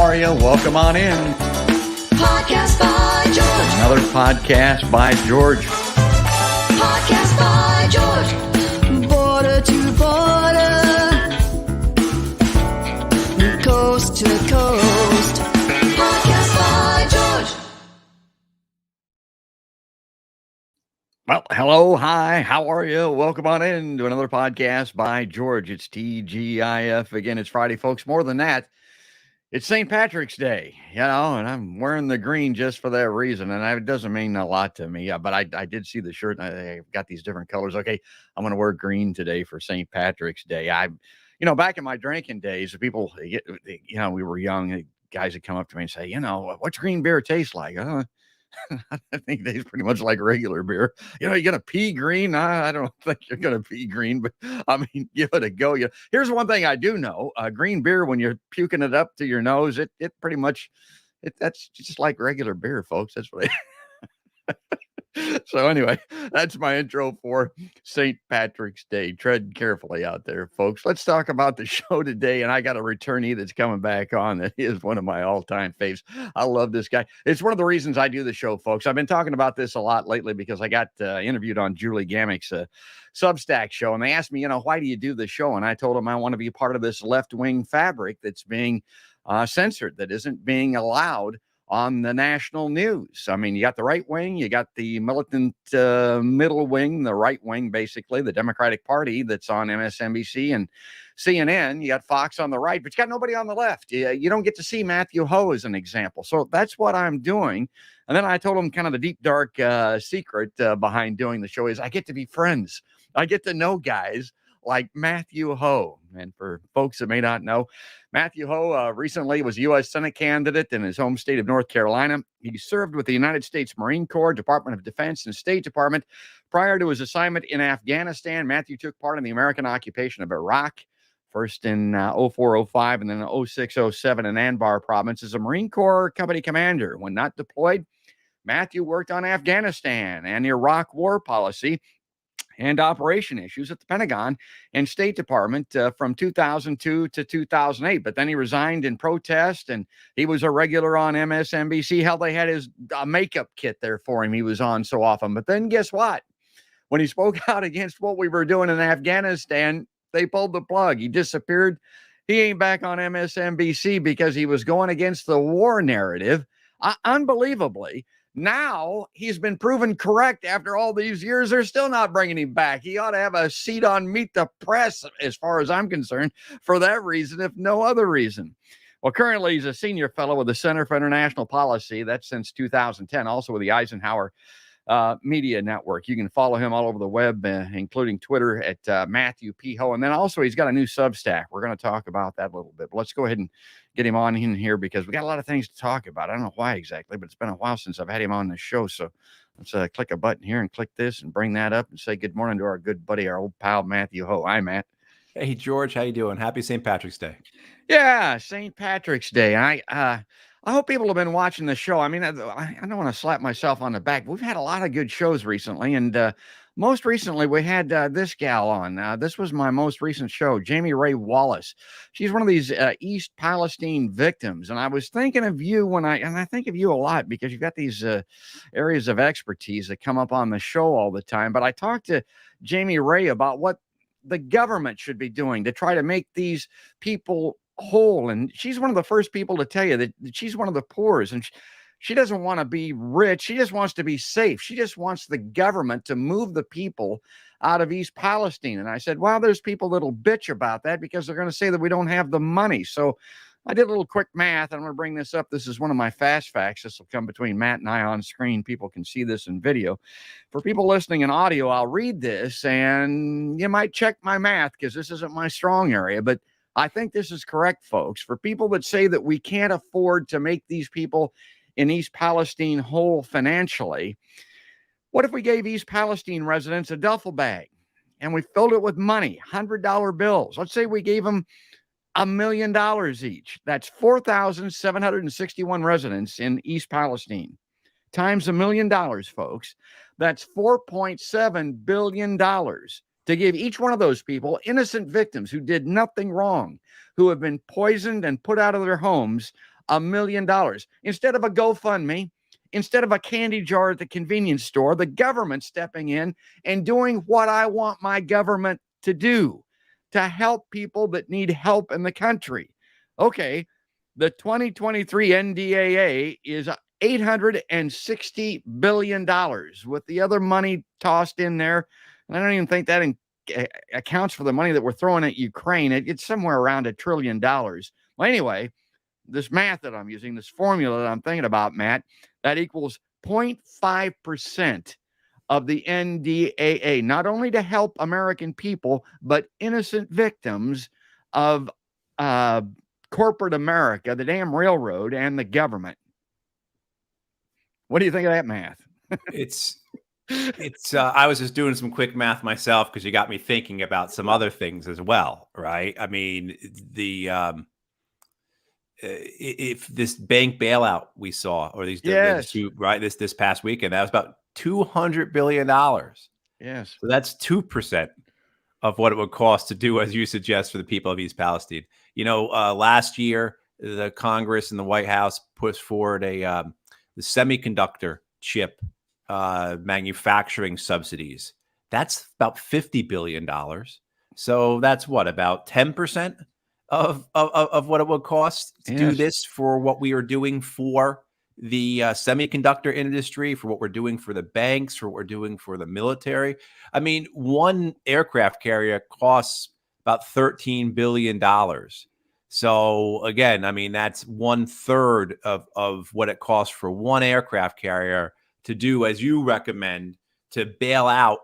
are you? Welcome on in. Podcast by George. Another podcast by George. Podcast by George. Border to border. Coast to coast. Podcast by George. Well, hello, hi, how are you? Welcome on in to another podcast by George. It's TGIF. Again, it's Friday, folks. More than that, it's St. Patrick's Day, and I'm wearing the green just for that reason, and it doesn't mean a lot to me, but I did see the shirt, and I've got these different colors. Okay, I'm going to wear green today for St. Patrick's Day. Back in my drinking days, people, we were young, guys would come up to me and say, what's green beer taste like? I think they pretty much like regular beer. You're going to pee green? I don't think you're going to pee green, but give it a go. Here's one thing I do know. Green beer, when you're puking it up to your nose, it pretty much, that's just like regular beer, folks. That's what So anyway, that's my intro for St. Patrick's Day. Tread carefully out there, folks. Let's talk about the show today. And I got a returnee that's coming back on that is one of my all-time faves. I love this guy. It's one of the reasons I do the show, folks. I've been talking about this a lot lately because I got interviewed on Julie Gammick's Substack show. And they asked me, why do you do the show? And I told them I want to be part of this left-wing fabric that's being censored, that isn't being allowed on the national news. You got the right wing, you got the militant middle wing, the right wing, basically, the Democratic Party that's on MSNBC and CNN. You got Fox on the right, but you got nobody on the left. You don't get to see Matthew Hoh as an example. So that's what I'm doing. And then I told him kind of the deep, dark secret behind doing the show is I get to be friends. I get to know guys like Matthew Hoh. And for folks that may not know, Matthew Hoh recently was a U.S. Senate candidate in his home state of North Carolina. He served with the United States Marine Corps, Department of Defense, and State Department. Prior to his assignment in Afghanistan, Matthew took part in the American occupation of Iraq, first in 04-05 and then 06-07 in Anbar province as a Marine Corps company commander. When not deployed, Matthew worked on Afghanistan and Iraq war policy and operation issues at the Pentagon and State Department from 2002 to 2008. But then he resigned in protest, and he was a regular on MSNBC. Hell, they had his makeup kit there for him. He was on so often. But then guess what? When he spoke out against what we were doing in Afghanistan, they pulled the plug. He disappeared. He ain't back on MSNBC because he was going against the war narrative. Unbelievably, now he's been proven correct after all these years. They're still not bringing him back. He ought to have a seat on Meet the Press, as far as I'm concerned, for that reason, if no other reason. Well, currently he's a senior fellow with the Center for International Policy. That's since 2010, also with the Eisenhower Media Network. You can follow him all over the web, including Twitter at Matthew P. Hoh. And then also he's got a new Substack. We're going to talk about that a little bit. But let's go ahead and get him on in here because we got a lot of things to talk about. I don't know why exactly, but it's been a while since I've had him on the show. So let's click a button here and click this and bring that up and say good morning to our good buddy, our old pal, Matthew Hoh. Hi, Matt. Hey, George. How you doing? Happy St. Patrick's Day. Yeah, St. Patrick's Day. I hope people have been watching the show. I don't want to slap myself on the back. We've had a lot of good shows recently, and most recently we had this gal on. This was my most recent show, Jamie Ray Wallace. She's one of these East Palestine victims, and I was thinking of you I think of you a lot because you've got these areas of expertise that come up on the show all the time. But I talked to Jamie Ray about what the government should be doing to try to make these people whole. And she's one of the first people to tell you that she's one of the poorest, and she doesn't want to be rich. She just wants to be safe. She just wants the government to move the people out of East Palestine. And I said, well, there's people that'll bitch about that because they're going to say that we don't have the money. So I did a little quick math. I'm going to bring this up. This is one of my fast facts. This will come between Matt and I on screen. People can see this in video. For people listening in audio, I'll read this and you might check my math because this isn't my strong area, but I think this is correct, folks. For people that say that we can't afford to make these people in East Palestine whole financially, what if we gave East Palestine residents a duffel bag and we filled it with money, $100 bills? Let's say we gave them $1 million each. That's 4,761 residents in East Palestine. Times $1 million, folks. That's $4.7 billion. To give each one of those people, innocent victims who did nothing wrong, who have been poisoned and put out of their homes, $1 million. Instead of a GoFundMe, instead of a candy jar at the convenience store, the government stepping in and doing what I want my government to do, to help people that need help in the country. Okay, the 2023 NDAA is $860 billion with the other money tossed in there. And I don't even think that accounts for the money that we're throwing at Ukraine. It's somewhere around $1 trillion. Well, anyway, this math that I'm using, this formula that I'm thinking about, Matt, that equals 0.5% of the NDAA, not only to help American people, but innocent victims of corporate America, the damn railroad, and the government. What do you think of that math? It's I was just doing some quick math myself because you got me thinking about some other things as well, right? I mean, if this bank bailout we saw, or these right this past weekend, that was about $200 billion. Yes. So that's 2% of what it would cost to do, as you suggest, for the people of East Palestine. You know, last year, the Congress and the White House pushed forward the semiconductor chip manufacturing subsidies. That's about $50 billion. So that's what, about 10% of what it would cost to do this, for what we are doing for the semiconductor industry, for what we're doing for the banks, for what we're doing for the military. I mean, one aircraft carrier costs about $13 billion. So again, I mean, that's 1/3 of what it costs for one aircraft carrier to do, as you recommend, to bail out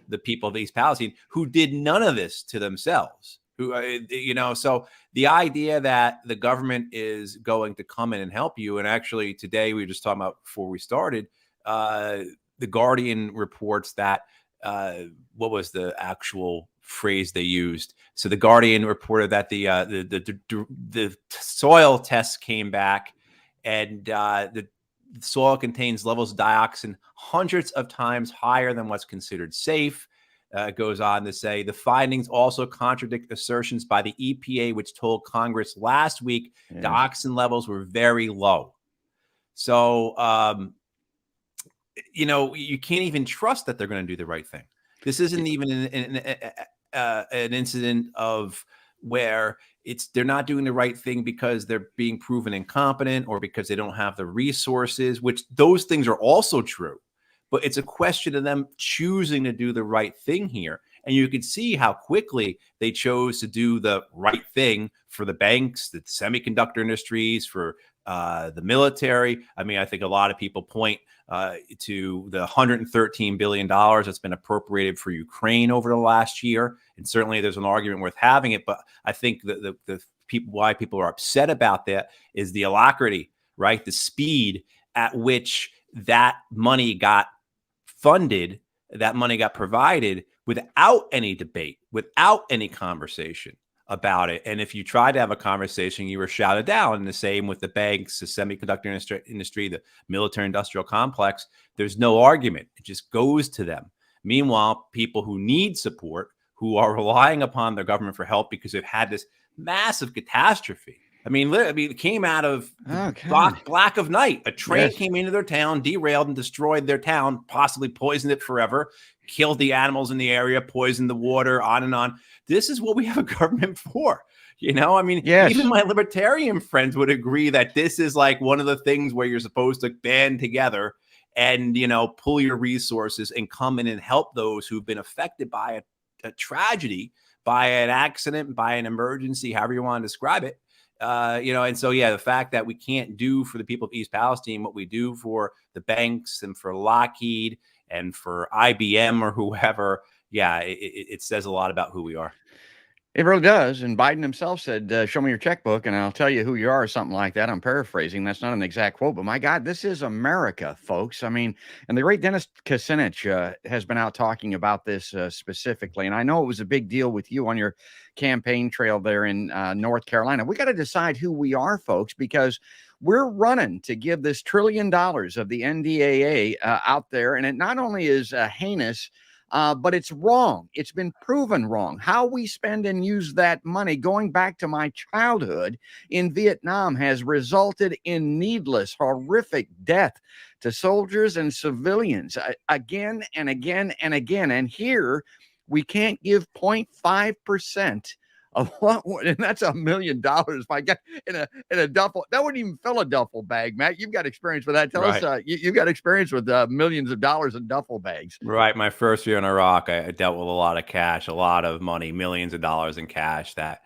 the people of East Palestine who did none of this to themselves. So the idea that the government is going to come in and help you, and actually today we were just talking about before we started, the Guardian reports that what was the actual phrase they used? So the Guardian reported that the soil tests came back, and the soil contains levels of dioxin hundreds of times higher than what's considered safe. It goes on to say the findings also contradict assertions by the EPA, which told Congress last week dioxin levels were very low. So, you can't even trust that they're going to do the right thing. This isn't even an incident of where they're not doing the right thing because they're being proven incompetent or because they don't have the resources, which those things are also true. But it's a question of them choosing to do the right thing here. And you can see how quickly they chose to do the right thing for the banks, the semiconductor industries, for the military. I mean, I think a lot of people point to the $113 billion that's been appropriated for Ukraine over the last year. And certainly there's an argument worth having it. But I think the why people are upset about that is the alacrity, right? The speed at which that money got funded, that money got provided without any debate, without any conversation about it. And if you tried to have a conversation, you were shouted down. And the same with the banks, the semiconductor industry, the military industrial complex. There's no argument. It just goes to them. Meanwhile, people who need support, who are relying upon their government for help because they've had this massive catastrophe. I mean, it came out of black of night. A train came into their town, derailed and destroyed their town, possibly poisoned it forever, killed the animals in the area, poisoned the water, on and on. This is what we have a government for. I mean, even my libertarian friends would agree that this is like one of the things where you're supposed to band together and, pull your resources and come in and help those who've been affected by a tragedy, by an accident, by an emergency, however you want to describe it. And so, the fact that we can't do for the people of East Palestine what we do for the banks and for Lockheed and for IBM or whoever, it says a lot about who we are. It really does. And Biden himself said, show me your checkbook and I'll tell you who you are, or something like that. I'm paraphrasing. That's not an exact quote, but my God, this is America, folks. I mean, and the great Dennis Kucinich has been out talking about this specifically. And I know it was a big deal with you on your campaign trail there in North Carolina. We got to decide who we are, folks, because we're running to give this $1 trillion of the NDAA out there. And it not only is heinous, But it's wrong. It's been proven wrong. How we spend and use that money, going back to my childhood in Vietnam, has resulted in needless, horrific death to soldiers and civilians again and again and again. And here we can't give 0.5% of what, and that's $1 million. My God, in a duffel, that wouldn't even fill a duffel bag. Matt, you've got experience with that. Tell us, you've got experience with millions of dollars in duffel bags. Right. My first year in Iraq, I dealt with a lot of cash, a lot of money, millions of dollars in cash that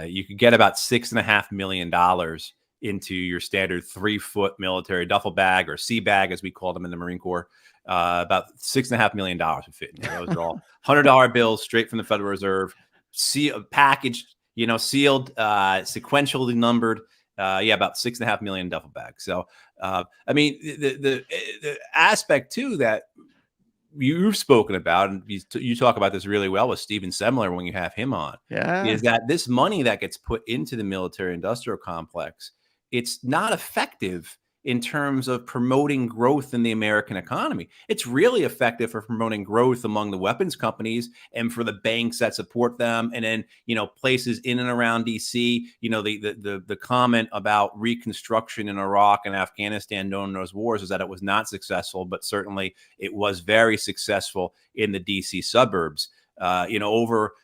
you could get about $6.5 million into your standard 3-foot military duffel bag, or sea bag, as we call them in the Marine Corps. About $6.5 million would fit in there. Those are all $100 bills straight from the Federal Reserve, packaged, sealed, sequentially numbered. About $6.5 million duffel bags. So, I mean, the aspect too that you've spoken about, and you talk about this really well with Steven Semler when you have him on, is that this money that gets put into the military industrial complex, it's not effective in terms of promoting growth in the American economy. It's really effective for promoting growth among the weapons companies and for the banks that support them. And then, places in and around DC, the comment about reconstruction in Iraq and Afghanistan during those wars is that it was not successful, but certainly it was very successful in the DC suburbs. Over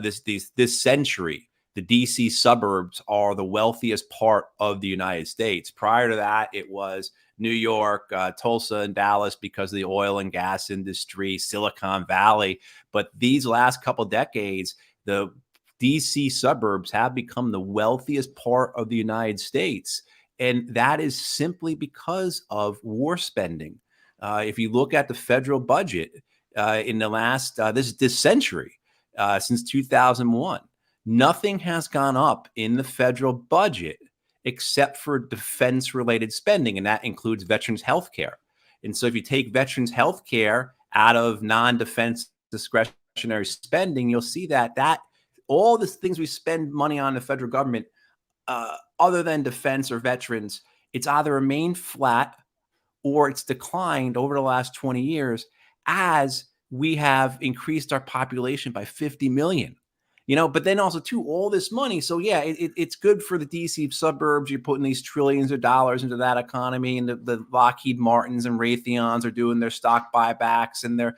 this century, the DC suburbs are the wealthiest part of the United States. Prior to that, it was New York, Tulsa, and Dallas because of the oil and gas industry, Silicon Valley. But these last couple decades, the DC suburbs have become the wealthiest part of the United States. And that is simply because of war spending. If you look at the federal budget in the last, this century, since 2001, nothing has gone up in the federal budget except for defense-related spending, and that includes veterans health care. And so if you take veterans health care out of non-defense discretionary spending, you'll see that all the things we spend money on in the federal government, other than defense or veterans, it's either remained flat or it's declined over the last 20 years as we have increased our population by 50 million. But then also too, all this money. So yeah, it's good for the DC suburbs. You're putting these trillions of dollars into that economy, and the Lockheed Martins and Raytheons are doing their stock buybacks, and their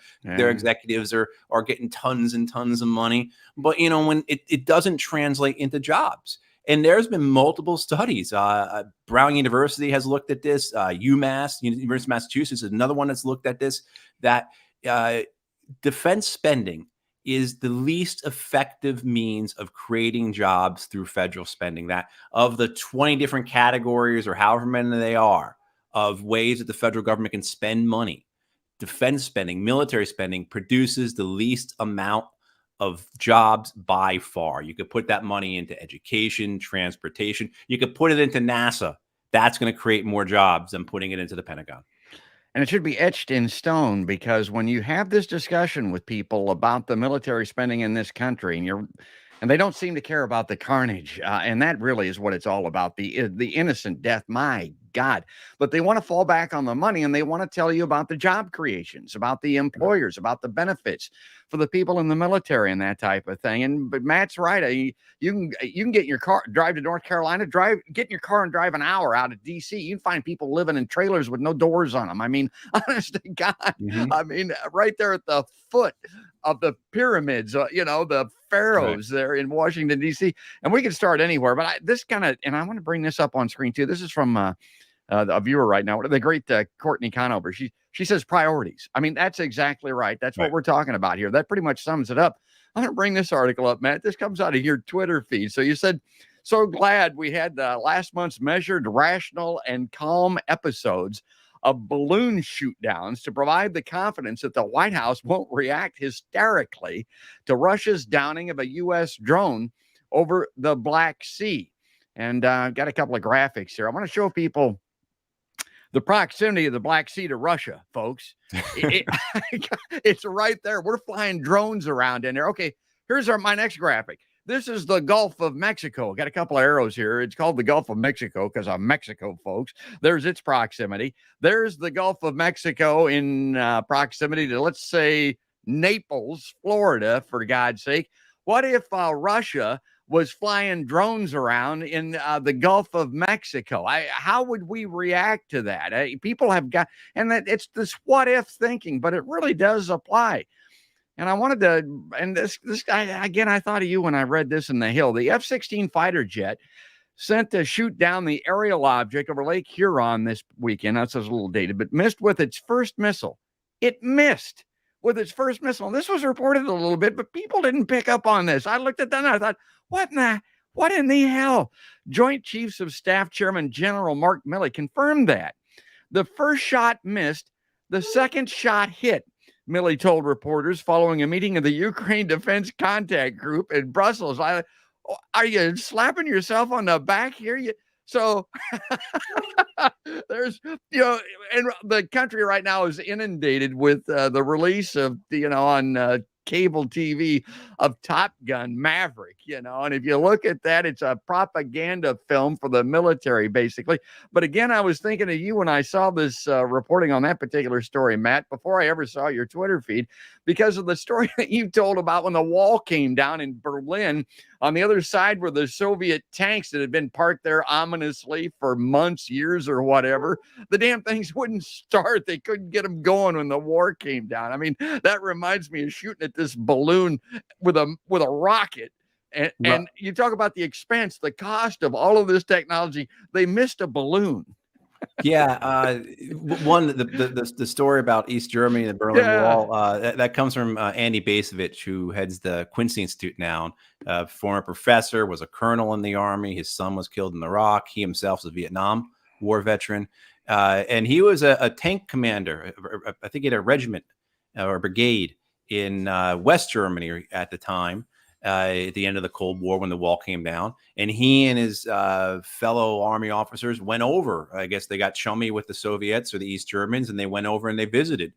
executives are getting tons and tons of money. But when it doesn't translate into jobs. And there's been multiple studies. Brown University has looked at this. UMass, University of Massachusetts, is another one that's looked at this. That defense spending is the least effective means of creating jobs through federal spending. That of the 20 different categories, or however many they are, of ways that the federal government can spend money, defense spending, military spending produces the least amount of jobs by far. You could put that money into education, transportation. You could put it into NASA. That's going to create more jobs than putting it into the Pentagon. And it should be etched in stone, because when you have this discussion with people about the military spending in this country, and they don't seem to care about the carnage, and that really is what it's all about, the innocent death. My God. But they want to fall back on the money, and they want to tell you about the job creations, about the employers, about the benefits for the people in the military and that type of thing. But Matt's right. You can get in your car, drive to North Carolina, get in your car and drive an hour out of DC. You can find people living in trailers with no doors on them. I mean, honest to God, I mean, right there at the foot of the pyramids, the pharaohs there in Washington, D.C. And we can start anywhere. But and I want to bring this up on screen too. This is from a viewer right now, the great Courtney Conover. She says priorities. I mean, that's exactly right. That's what we're talking about here. That pretty much sums it up. I'm going to bring this article up, Matt. This comes out of your Twitter feed. So you said, so glad we had last month's measured, rational, and calm episodes of balloon shoot downs to provide the confidence that the White House won't react hysterically to Russia's downing of a U.S. drone over the Black Sea. And I've got a couple of graphics here. I want to show people the proximity of the Black Sea to Russia, folks. It's right there. We're flying drones around in there. Okay, here's my next graphic. This is the Gulf of Mexico. Got a couple of arrows here. It's called the Gulf of Mexico because of Mexico, folks. There's its proximity. There's the Gulf of Mexico in proximity to, let's say, Naples, Florida, for God's sake. What if Russia was flying drones around in the Gulf of Mexico? How would we react to that? People have got, and that it's this what if thinking, but it really does apply. And I wanted to, and this guy, again, I thought of you when I read this in The Hill. The F-16 fighter jet sent to shoot down the aerial object over Lake Huron this weekend. That's a little dated, but missed with its first missile. It missed with its first missile. This was reported a little bit, but people didn't pick up on this. I looked at that and I thought, what in the hell? Joint Chiefs of Staff Chairman General Mark Milley confirmed that. The first shot missed, the second shot hit, Milley told reporters following a meeting of the Ukraine Defense Contact Group in Brussels. Are you slapping yourself on the back here? So there's, and the country right now is inundated with the release of, on cable TV of Top Gun Maverick, and if you look at that, it's a propaganda film for the military, basically. But again, I was thinking of you when I saw this reporting on that particular story, Matt, before I ever saw your Twitter feed, because of the story that you told about when the wall came down in Berlin. On the other side were the Soviet tanks that had been parked there ominously for months, years, or whatever. The damn things wouldn't start. They couldn't get them going when the war came down. I mean, that reminds me of shooting at this balloon with a rocket. And you talk about the expense, the cost of all of this technology. They missed a balloon. Yeah, the story about East Germany and the Berlin Wall, that comes from Andy Basovich, who heads the Quincy Institute now. Former professor, was a colonel in the army. His son was killed in Iraq. He himself is a Vietnam War veteran, and he was a tank commander. I think he had a regiment or a brigade in West Germany at the time. At the end of the Cold War, when the wall came down, and he and his fellow army officers went over. I guess they got chummy with the Soviets or the East Germans, and they went over and they visited.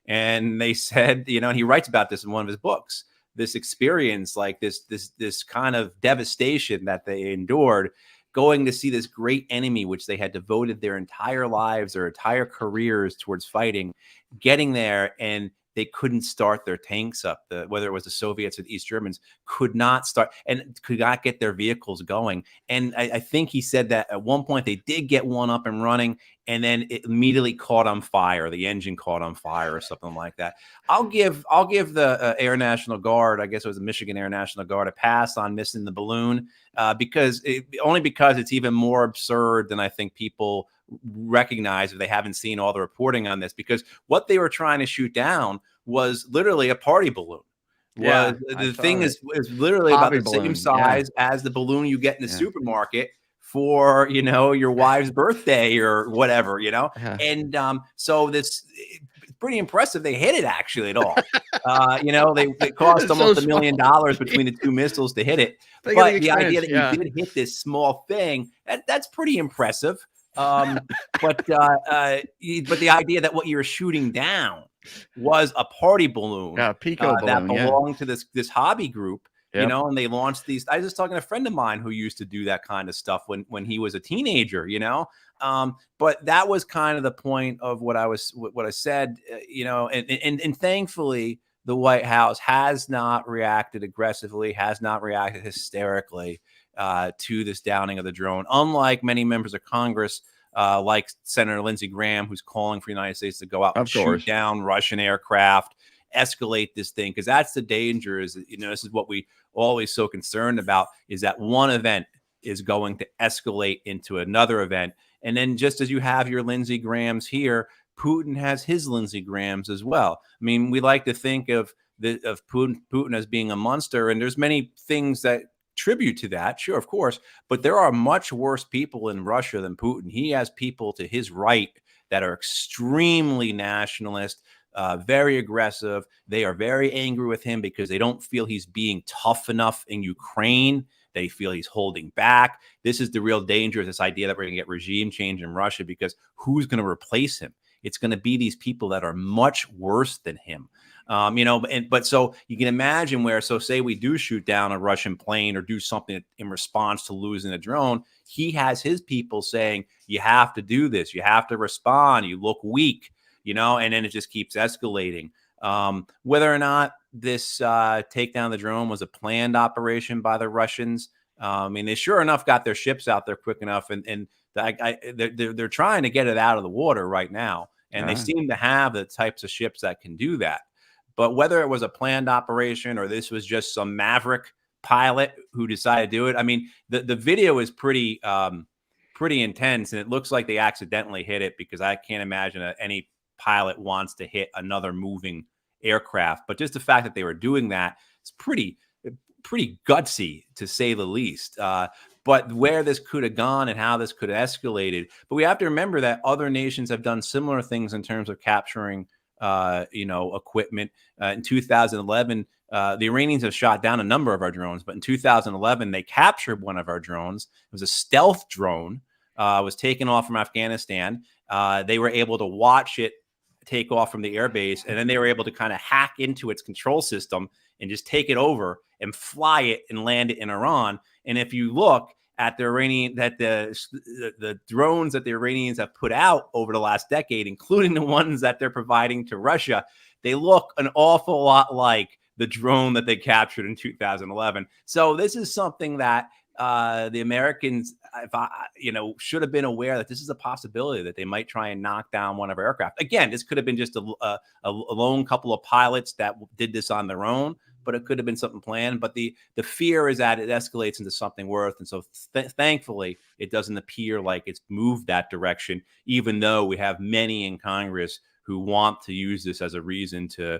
And they said, and he writes about this in one of his books, this experience, like this kind of devastation that they endured, going to see this great enemy, which they had devoted their entire lives, their entire careers towards fighting, getting there, and they couldn't start their tanks up. Whether it was the Soviets or the East Germans could not start and could not get their vehicles going. And I think he said that at one point they did get one up and running, and then it immediately caught on fire. The engine caught on fire or something like that. I'll give the Air National Guard, I guess it was the Michigan Air National Guard, a pass on missing the balloon because it's even more absurd than I think people recognize if they haven't seen all the reporting on this, because what they were trying to shoot down was literally a party balloon. The thing is literally Hobby about the balloon, same size as the balloon you get in the supermarket for your wife's birthday or whatever, and so this it's pretty impressive they hit it actually at all. They cost almost $1 million between the two missiles to hit it. But the idea that you did hit this small thing, that's pretty impressive. But the idea that what you're shooting down was a party balloon, Pico balloon, that belonged to this hobby group, and they launched these. I was just talking to a friend of mine who used to do that kind of stuff when he was a teenager, but that was kind of the point of what I said, and thankfully the White House has not reacted aggressively, has not reacted hysterically to this downing of the drone, unlike many members of Congress, like Senator Lindsey Graham, who's calling for the United States to go out and shoot down Russian aircraft, escalate this thing, because that's the danger. Is this is what we always so concerned about, is that one event is going to escalate into another event, and then just as you have your Lindsey Grahams here, Putin has his Lindsey Grahams as well. I mean, we like to think of Putin as being a monster, and there's many things that tribute to that, sure, of course, but there are much worse people in Russia than Putin. He has people to his right that are extremely nationalist, very aggressive. They are very angry with him because they don't feel he's being tough enough in Ukraine. They feel he's holding back. This is the real danger of this idea that we're going to get regime change in Russia, because who's going to replace him? It's going to be these people that are much worse than him. But so you can imagine so say we do shoot down a Russian plane or do something in response to losing a drone, he has his people saying, you have to do this, you have to respond, you look weak, and then it just keeps escalating. Whether or not this takedown of the drone was a planned operation by the Russians, I mean, they sure enough got their ships out there quick enough, and they're trying to get it out of the water right now, and they seem to have the types of ships that can do that. But whether it was a planned operation or this was just some maverick pilot who decided to do it, I mean, the video is pretty intense, and it looks like they accidentally hit it, because I can't imagine that any pilot wants to hit another moving aircraft. But just the fact that they were doing that is pretty gutsy, to say the least. But where this could have gone and how this could have escalated. But we have to remember that other nations have done similar things in terms of capturing equipment. In 2011, the Iranians have shot down a number of our drones, but in 2011, they captured one of our drones. It was a stealth drone, was taken off from Afghanistan. They were able to watch it take off from the airbase, and then they were able to kind of hack into its control system and just take it over and fly it and land it in Iran. And if you look at the drones that the Iranians have put out over the last decade, including the ones that they're providing to Russia, they look an awful lot like the drone that they captured in 2011. So this is something that the Americans, should have been aware that this is a possibility that they might try and knock down one of our aircraft. Again, this could have been just a lone couple of pilots that did this on their own, but it could have been something planned. But the fear is that it escalates into something worse. And so thankfully, it doesn't appear like it's moved that direction, even though we have many in Congress who want to use this as a reason to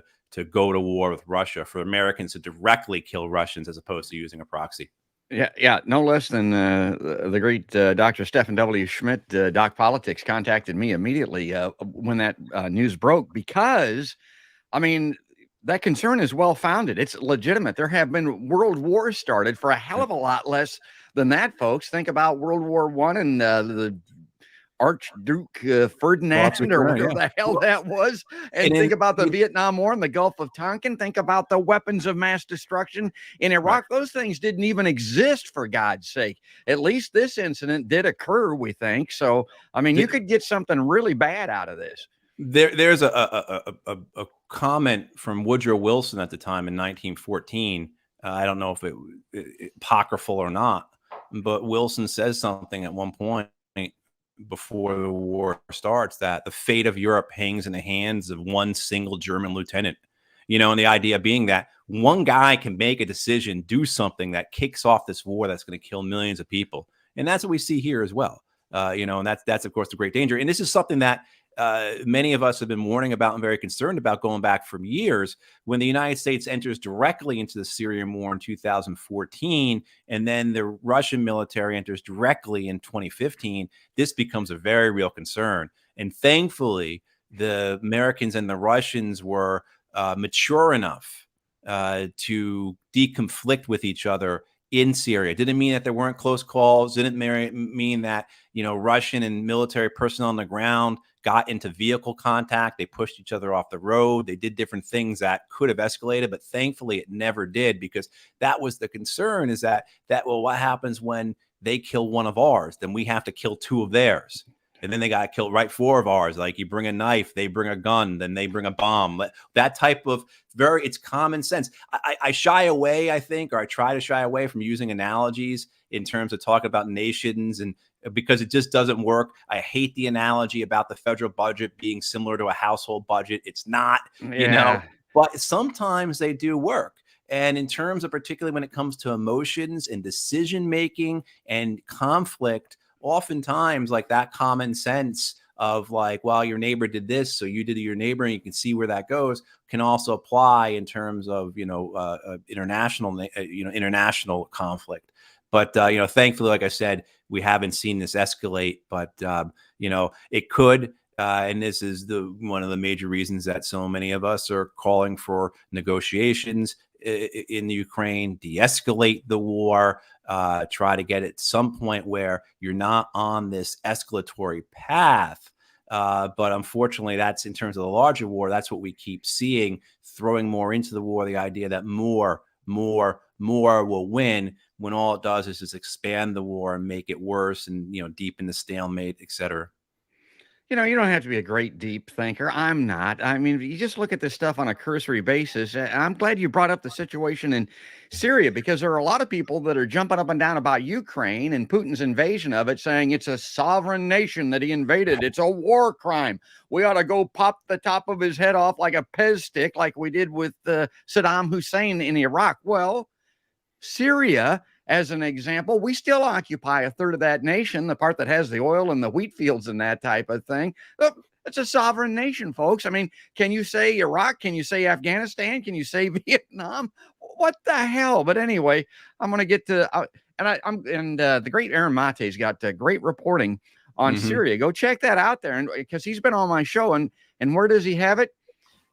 go to war with Russia, for Americans to directly kill Russians as opposed to using a proxy. Yeah, no less than the great Dr. Stephen W. Schmidt, Doc Politics, contacted me immediately when that news broke, because, I mean, that concern is well-founded. It's legitimate. There have been world wars started for a hell of a lot less than that, folks. Think about World War I and the Archduke Ferdinand, or whatever the hell that was. And think about the Vietnam War and the Gulf of Tonkin. Think about the weapons of mass destruction in Iraq. Those things didn't even exist, for God's sake. At least this incident did occur, we think. So, I mean, you could get something really bad out of this. There's a comment from Woodrow Wilson at the time in 1914. I don't know if it apocryphal or not, but Wilson says something at one point before the war starts, that the fate of Europe hangs in the hands of one single German lieutenant. And the idea being that one guy can make a decision, do something that kicks off this war that's going to kill millions of people. And that's what we see here as well. And that's of course the great danger. And this is something that many of us have been warning about and very concerned about going back from years. When the United States enters directly into the Syrian war in 2014, and then the Russian military enters directly in 2015, this becomes a very real concern. And thankfully, the Americans and the Russians were mature enough to deconflict with each other in Syria. It didn't mean that there weren't close calls. Didn't mean that, Russian and military personnel on the ground got into vehicle contact. They pushed each other off the road. They did different things that could have escalated, but thankfully it never did, because that was the concern, is that what happens when they kill one of ours? Then we have to kill two of theirs. And then they got to kill four of ours. Like, you bring a knife, they bring a gun, then they bring a bomb. That type of it's common sense. I shy away, I think, or I try to shy away from using analogies in terms of talking about nations, and because it just doesn't work. I hate the analogy about the federal budget being similar to a household budget. It's not, but sometimes they do work. And in terms of, particularly when it comes to emotions and decision making and conflict, oftentimes like that common sense of like, well, your neighbor did this, so you did to your neighbor, and you can see where that goes, can also apply in terms of international conflict. But thankfully, like I said, we haven't seen this escalate. But it could. And this is one of the major reasons that so many of us are calling for negotiations in the Ukraine, de-escalate the war, try to get it to some point where you're not on this escalatory path. But unfortunately, that's in terms of the larger war. That's what we keep seeing, throwing more into the war, the idea that more will win, when all it does is just expand the war and make it worse and, deepen the stalemate, et cetera. You know, you don't have to be a great deep thinker. I'm not. I mean, you just look at this stuff on a cursory basis. I'm glad you brought up the situation in Syria because there are a lot of people that are jumping up and down about Ukraine and Putin's invasion of it, saying it's a sovereign nation that he invaded. It's a war crime. We ought to go pop the top of his head off like a Pez stick, like we did with Saddam Hussein in Iraq. Well, Syria, as an example, we still occupy a third of that nation, the part that has the oil and the wheat fields and that type of thing. It's a sovereign nation, folks. I mean, can you say Iraq? Can you say Afghanistan? Can you say Vietnam? What the hell? But anyway, I'm going to get to the great Aaron Mate's got great reporting on Syria. Go check that out there, and because he's been on my show, and where does he have it?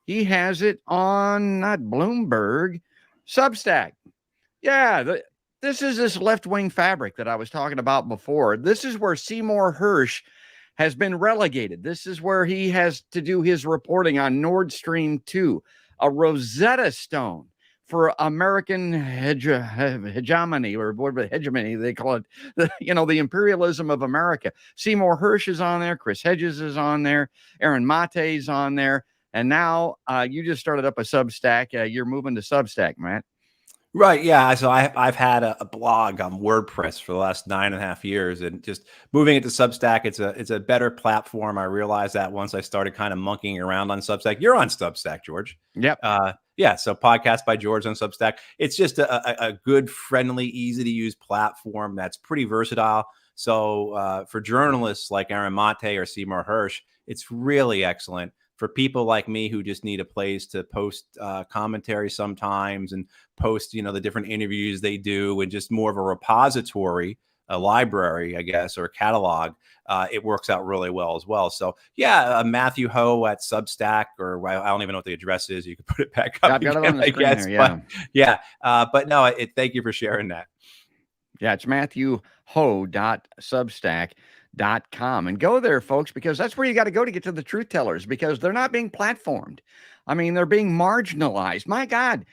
He has it on not Bloomberg, Substack. Yeah, this is this left-wing fabric that I was talking about before. This is where Seymour Hersh has been relegated. This is where he has to do his reporting on Nord Stream 2, a Rosetta Stone for American hegemony, or what hegemony they call it, the imperialism of America. Seymour Hersh is on there. Chris Hedges is on there. Aaron Mate's on there. And now you just started up a Substack. You're moving to Substack, Matt. Right. Yeah. So I've had a blog on WordPress for the last 9.5 years, and just moving it to Substack, it's a better platform. I realized that once I started kind of monkeying around on Substack. You're on Substack, George. Yep. Yeah. So Podcast by George on Substack. It's just a good, friendly, easy to use platform that's pretty versatile. So for journalists like Aaron Mate or Seymour Hersh, it's really excellent. For people like me who just need a place to post commentary sometimes and post, the different interviews they do, and just more of a repository, a library, I guess, or a catalog, it works out really well as well. So yeah, Matthew Hoh at Substack, or I don't even know what the address is. You can put it back up. I've got it on the screen here, yeah. But no, thank you for sharing that. Yeah, it's MatthewHoh.substack.com, and go there, folks, because that's where you got to go to get to the truth tellers, because they're not being platformed. I mean, they're being marginalized. My God,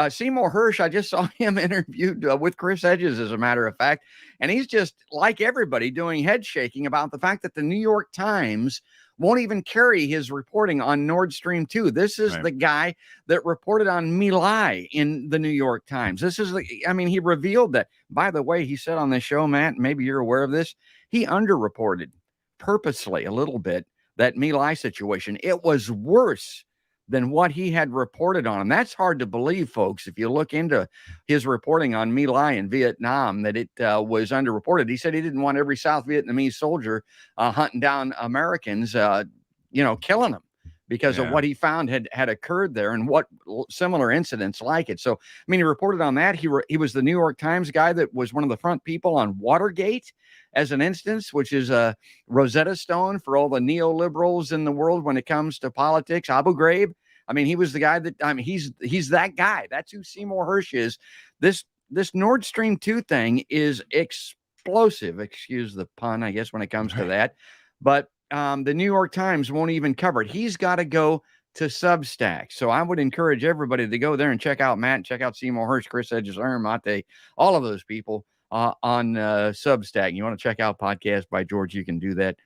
Seymour Hersh, I just saw him interviewed with Chris Hedges, as a matter of fact, and he's just, like everybody, doing head shaking about the fact that the New York Times won't even carry his reporting on Nord Stream 2. This is the guy that reported on My Lai in the New York Times. He revealed that. By the way, he said on this show, Matt, maybe you're aware of this, he underreported purposely a little bit that My Lai situation. It was worse than what he had reported on. And that's hard to believe, folks, if you look into his reporting on My Lai in Vietnam, that it was underreported. He said he didn't want every South Vietnamese soldier hunting down Americans, killing them because of what he found had occurred there and what similar incidents like it. So, he reported on that. He was the New York Times guy that was one of the front people on Watergate, as an instance, which is a Rosetta Stone for all the neoliberals in the world when it comes to politics. Abu Ghraib. He was the guy that, he's that guy. That's who Seymour Hersh is. This Nord Stream 2 thing is explosive. Excuse the pun, I guess, when it comes to that. But the New York Times won't even cover it. He's got to go to Substack. So I would encourage everybody to go there and check out Matt, check out Seymour Hersh, Chris Hedges, Aaron Mate, all of those people on Substack. You want to check out Podcast by George, you can do that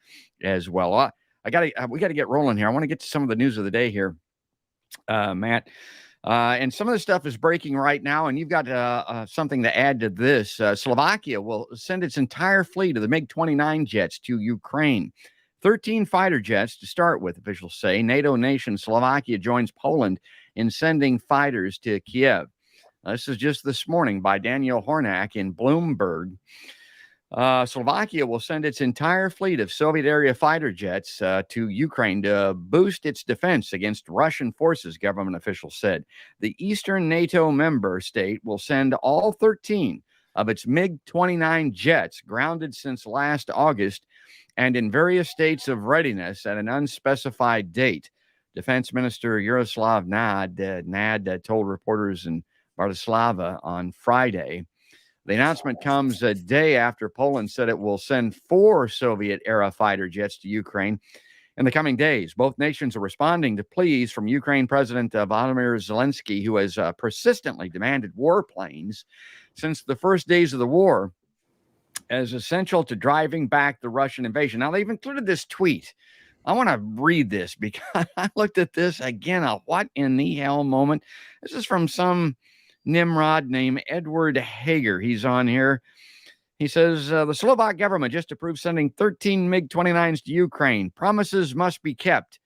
as well. We got to get rolling here. I want to get to some of the news of the day here, Matt. And some of the stuff is breaking right now, and you've got something to add to this. Slovakia will send its entire fleet of the MiG-29 jets to Ukraine. 13 fighter jets to start with, officials say. NATO nation Slovakia joins Poland in sending fighters to Kiev. This is just this morning by Daniel Hornak in Bloomberg. Slovakia will send its entire fleet of Soviet-era fighter jets to Ukraine to boost its defense against Russian forces, government officials said. The Eastern NATO member state will send all 13 of its MiG-29 jets, grounded since last August, and in various states of readiness at an unspecified date. Defense Minister Yaroslav Nad told reporters in Bratislava on Friday. The announcement comes a day after Poland said it will send 4 Soviet-era fighter jets to Ukraine in the coming days. Both nations are responding to pleas from Ukraine President Volodymyr Zelensky, who has persistently demanded warplanes since the first days of the war as essential to driving back the Russian invasion. Now, they've included this tweet I want to read this because I looked at this again. A what in the hell moment. This is from some Nimrod named Edward Hager. He's on here. He says, the Slovak government just approved sending 13 MiG-29s to Ukraine. Promises must be kept.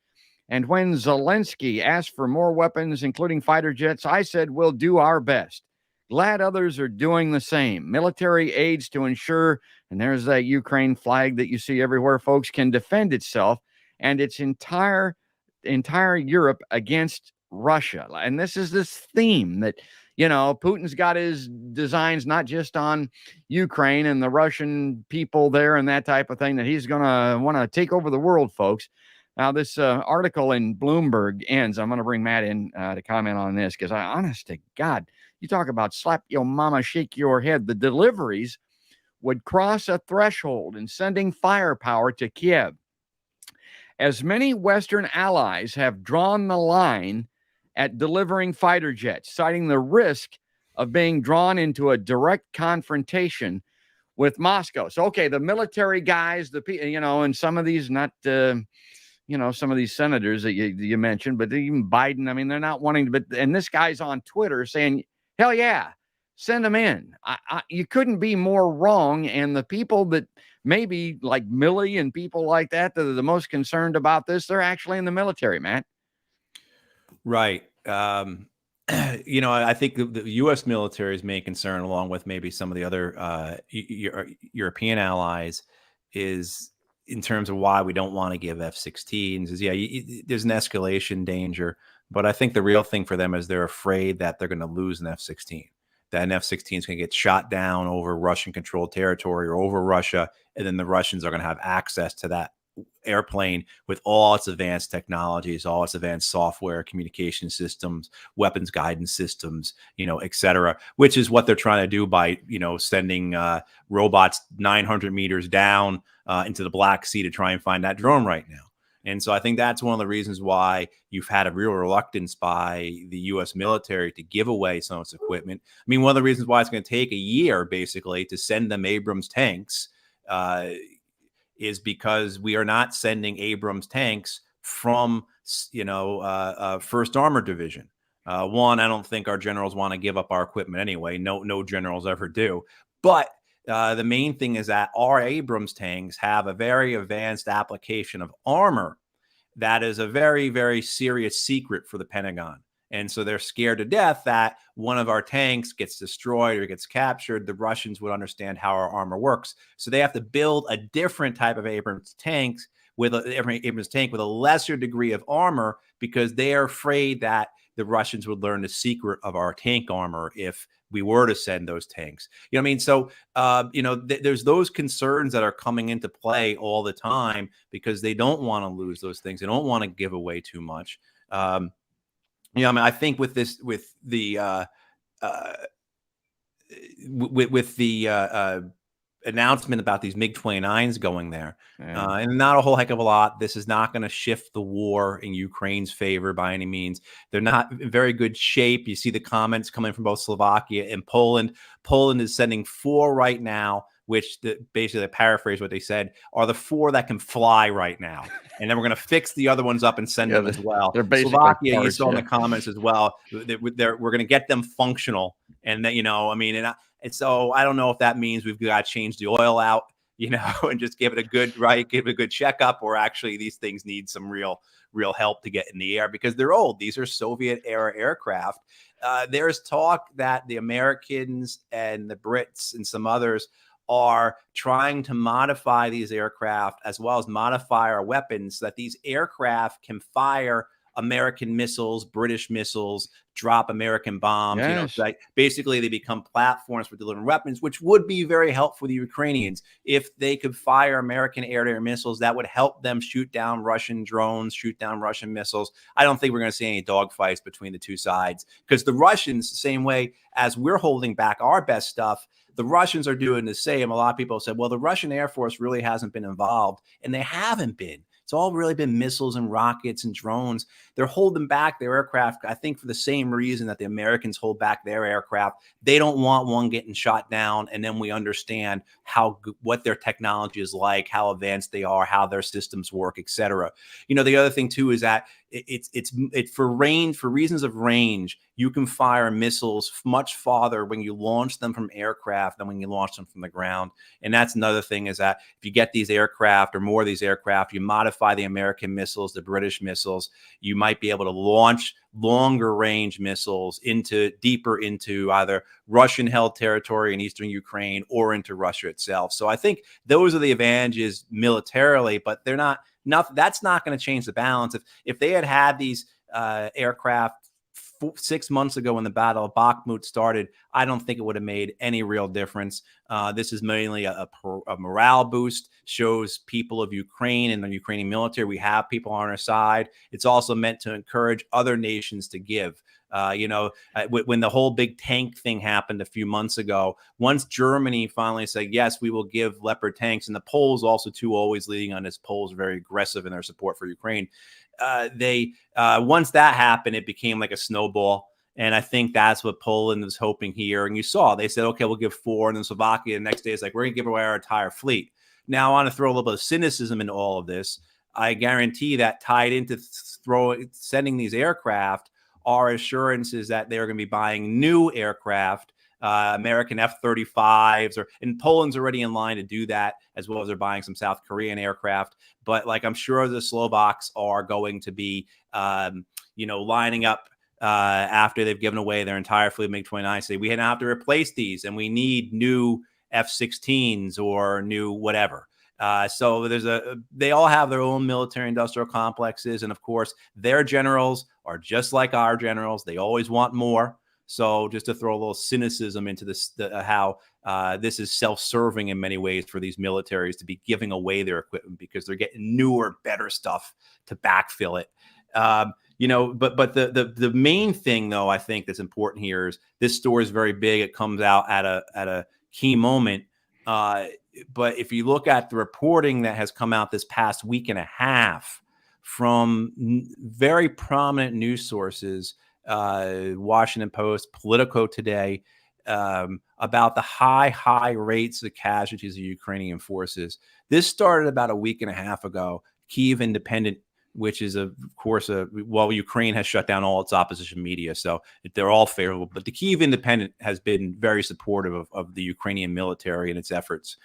And when Zelensky asked for more weapons, including fighter jets, I said, we'll do our best. Glad others are doing the same. Military aids to ensure, and there's that Ukraine flag that you see everywhere, folks, can defend itself and its entire Europe against Russia. And this is this theme that, Putin's got his designs not just on Ukraine and the Russian people there and that type of thing, that he's going to want to take over the world, folks. Now, this article in Bloomberg ends. I'm going to bring Matt in to comment on this because honest to God, you talk about slap your mama, shake your head. The deliveries would cross a threshold in sending firepower to Kiev. As many Western allies have drawn the line at delivering fighter jets, citing the risk of being drawn into a direct confrontation with Moscow. So, okay, the military guys, and some of these not, some of these senators that you mentioned, but even Biden, I mean, they're not wanting to, and this guy's on Twitter saying, hell yeah, send them in. You couldn't be more wrong. And the people that maybe like Milley and people like that are the most concerned about this, they're actually in the military, Matt. Right. I think the U.S. military's main concern, along with maybe some of the other European allies, is in terms of why we don't want to give F-16s. Is there's an escalation danger, but I think the real thing for them is they're afraid that they're going to lose an F-16. That an F-16 is going to get shot down over Russian-controlled territory or over Russia, and then the Russians are going to have access to that airplane with all its advanced technologies, all its advanced software, communication systems, weapons guidance systems, et cetera, which is what they're trying to do by, sending robots 900 meters down into the Black Sea to try and find that drone right now. And so I think that's one of the reasons why you've had a real reluctance by the U.S. military to give away some of its equipment. I mean, one of the reasons why it's going to take a year, basically, to send them Abrams tanks is because we are not sending Abrams tanks from, First Armored Division. One, I don't think our generals want to give up our equipment anyway. No generals ever do. But the main thing is that our Abrams tanks have a very advanced application of armor that is a very, very serious secret for the Pentagon. And so they're scared to death that one of our tanks gets destroyed or gets captured. The Russians would understand how our armor works. So they have to build a different type of Abrams tank with a lesser degree of armor because they are afraid that the Russians would learn the secret of our tank armor if we were to send those tanks. You know what I mean? So, there's those concerns that are coming into play all the time because they don't want to lose those things. They don't want to give away too much. I think with the announcement about these MiG-29s going there, and not a whole heck of a lot. This is not going to shift the war in Ukraine's favor by any means. They're not in very good shape. You see the comments coming from both Slovakia and Poland. Poland is sending 4 right now, which basically, paraphrase what they said, are the 4 that can fly right now. And then we're going to fix the other ones up and send them as well. Slovakia, you saw in the comments as well. We're going to get them functional. And that, and so I don't know if that means we've got to change the oil out, and just give it a good checkup, or actually these things need some real help to get in the air because they're old. These are Soviet era aircraft. There's talk that the Americans and the Brits and some others are trying to modify these aircraft as well as modify our weapons so that these aircraft can fire American missiles, British missiles, drop American bombs. Yes. Basically, they become platforms for delivering weapons, which would be very helpful for the Ukrainians. If they could fire American air-to-air missiles, that would help them shoot down Russian drones, shoot down Russian missiles. I don't think we're going to see any dogfights between the two sides because the Russians, the same way as we're holding back our best stuff, the Russians are doing the same. A lot of people said, well, the Russian Air Force really hasn't been involved, and they haven't been. It's all really been missiles and rockets and drones. They're holding back their aircraft, I think, for the same reason that the Americans hold back their aircraft. They don't want one getting shot down, and then we understand what their technology is like, how advanced they are, how their systems work, etc. The other thing too is that it's for range, for reasons of range, you can fire missiles much farther when you launch them from aircraft than when you launch them from the ground. And that's another thing, is that if you get these aircraft or more of these aircraft, you modify the American missiles, the British missiles, you might be able to launch longer range missiles deeper into either Russian held territory in eastern Ukraine or into Russia itself. So I think those are the advantages militarily, but that's not going to change the balance. If they had these aircraft 6 months ago when the Battle of Bakhmut started, I don't think it would have made any real difference. This is mainly a morale boost, shows people of Ukraine and the Ukrainian military, we have people on our side. It's also meant to encourage other nations to give. When the whole big tank thing happened a few months ago, once Germany finally said, yes, we will give Leopard tanks, and the Poles also too, always leading on this, Poles are very aggressive in their support for Ukraine. Once that happened, it became like a snowball. And I think that's what Poland was hoping here. And you saw, they said, okay, we'll give 4. And then Slovakia the next day is like, we're going to give away our entire fleet. Now, I want to throw a little bit of cynicism into all of this. I guarantee that tied into sending these aircraft are assurances that they're going to be buying new aircraft, American F-35s, and Poland's already in line to do that, as well as they're buying some South Korean aircraft. But I'm sure the Slovaks are going to be, lining up after they've given away their entire fleet of MiG-29, say we have to replace these, and we need new F-16s or new whatever. So they all have their own military industrial complexes. And of course, their generals are just like our generals. They always want more. So just to throw a little cynicism into this, how this is self-serving in many ways for these militaries to be giving away their equipment because they're getting newer, better stuff to backfill it. But the main thing, though, I think that's important here is this story is very big. It comes out at a key moment. But if you look at the reporting that has come out this past week and a half from very prominent news sources, Washington Post, Politico today, about the high rates of casualties of Ukrainian forces. This started about a week and a half ago. Kyiv Independent, which is, of course, Ukraine has shut down all its opposition media, so they're all favorable. But the Kyiv Independent has been very supportive of the Ukrainian military and its efforts.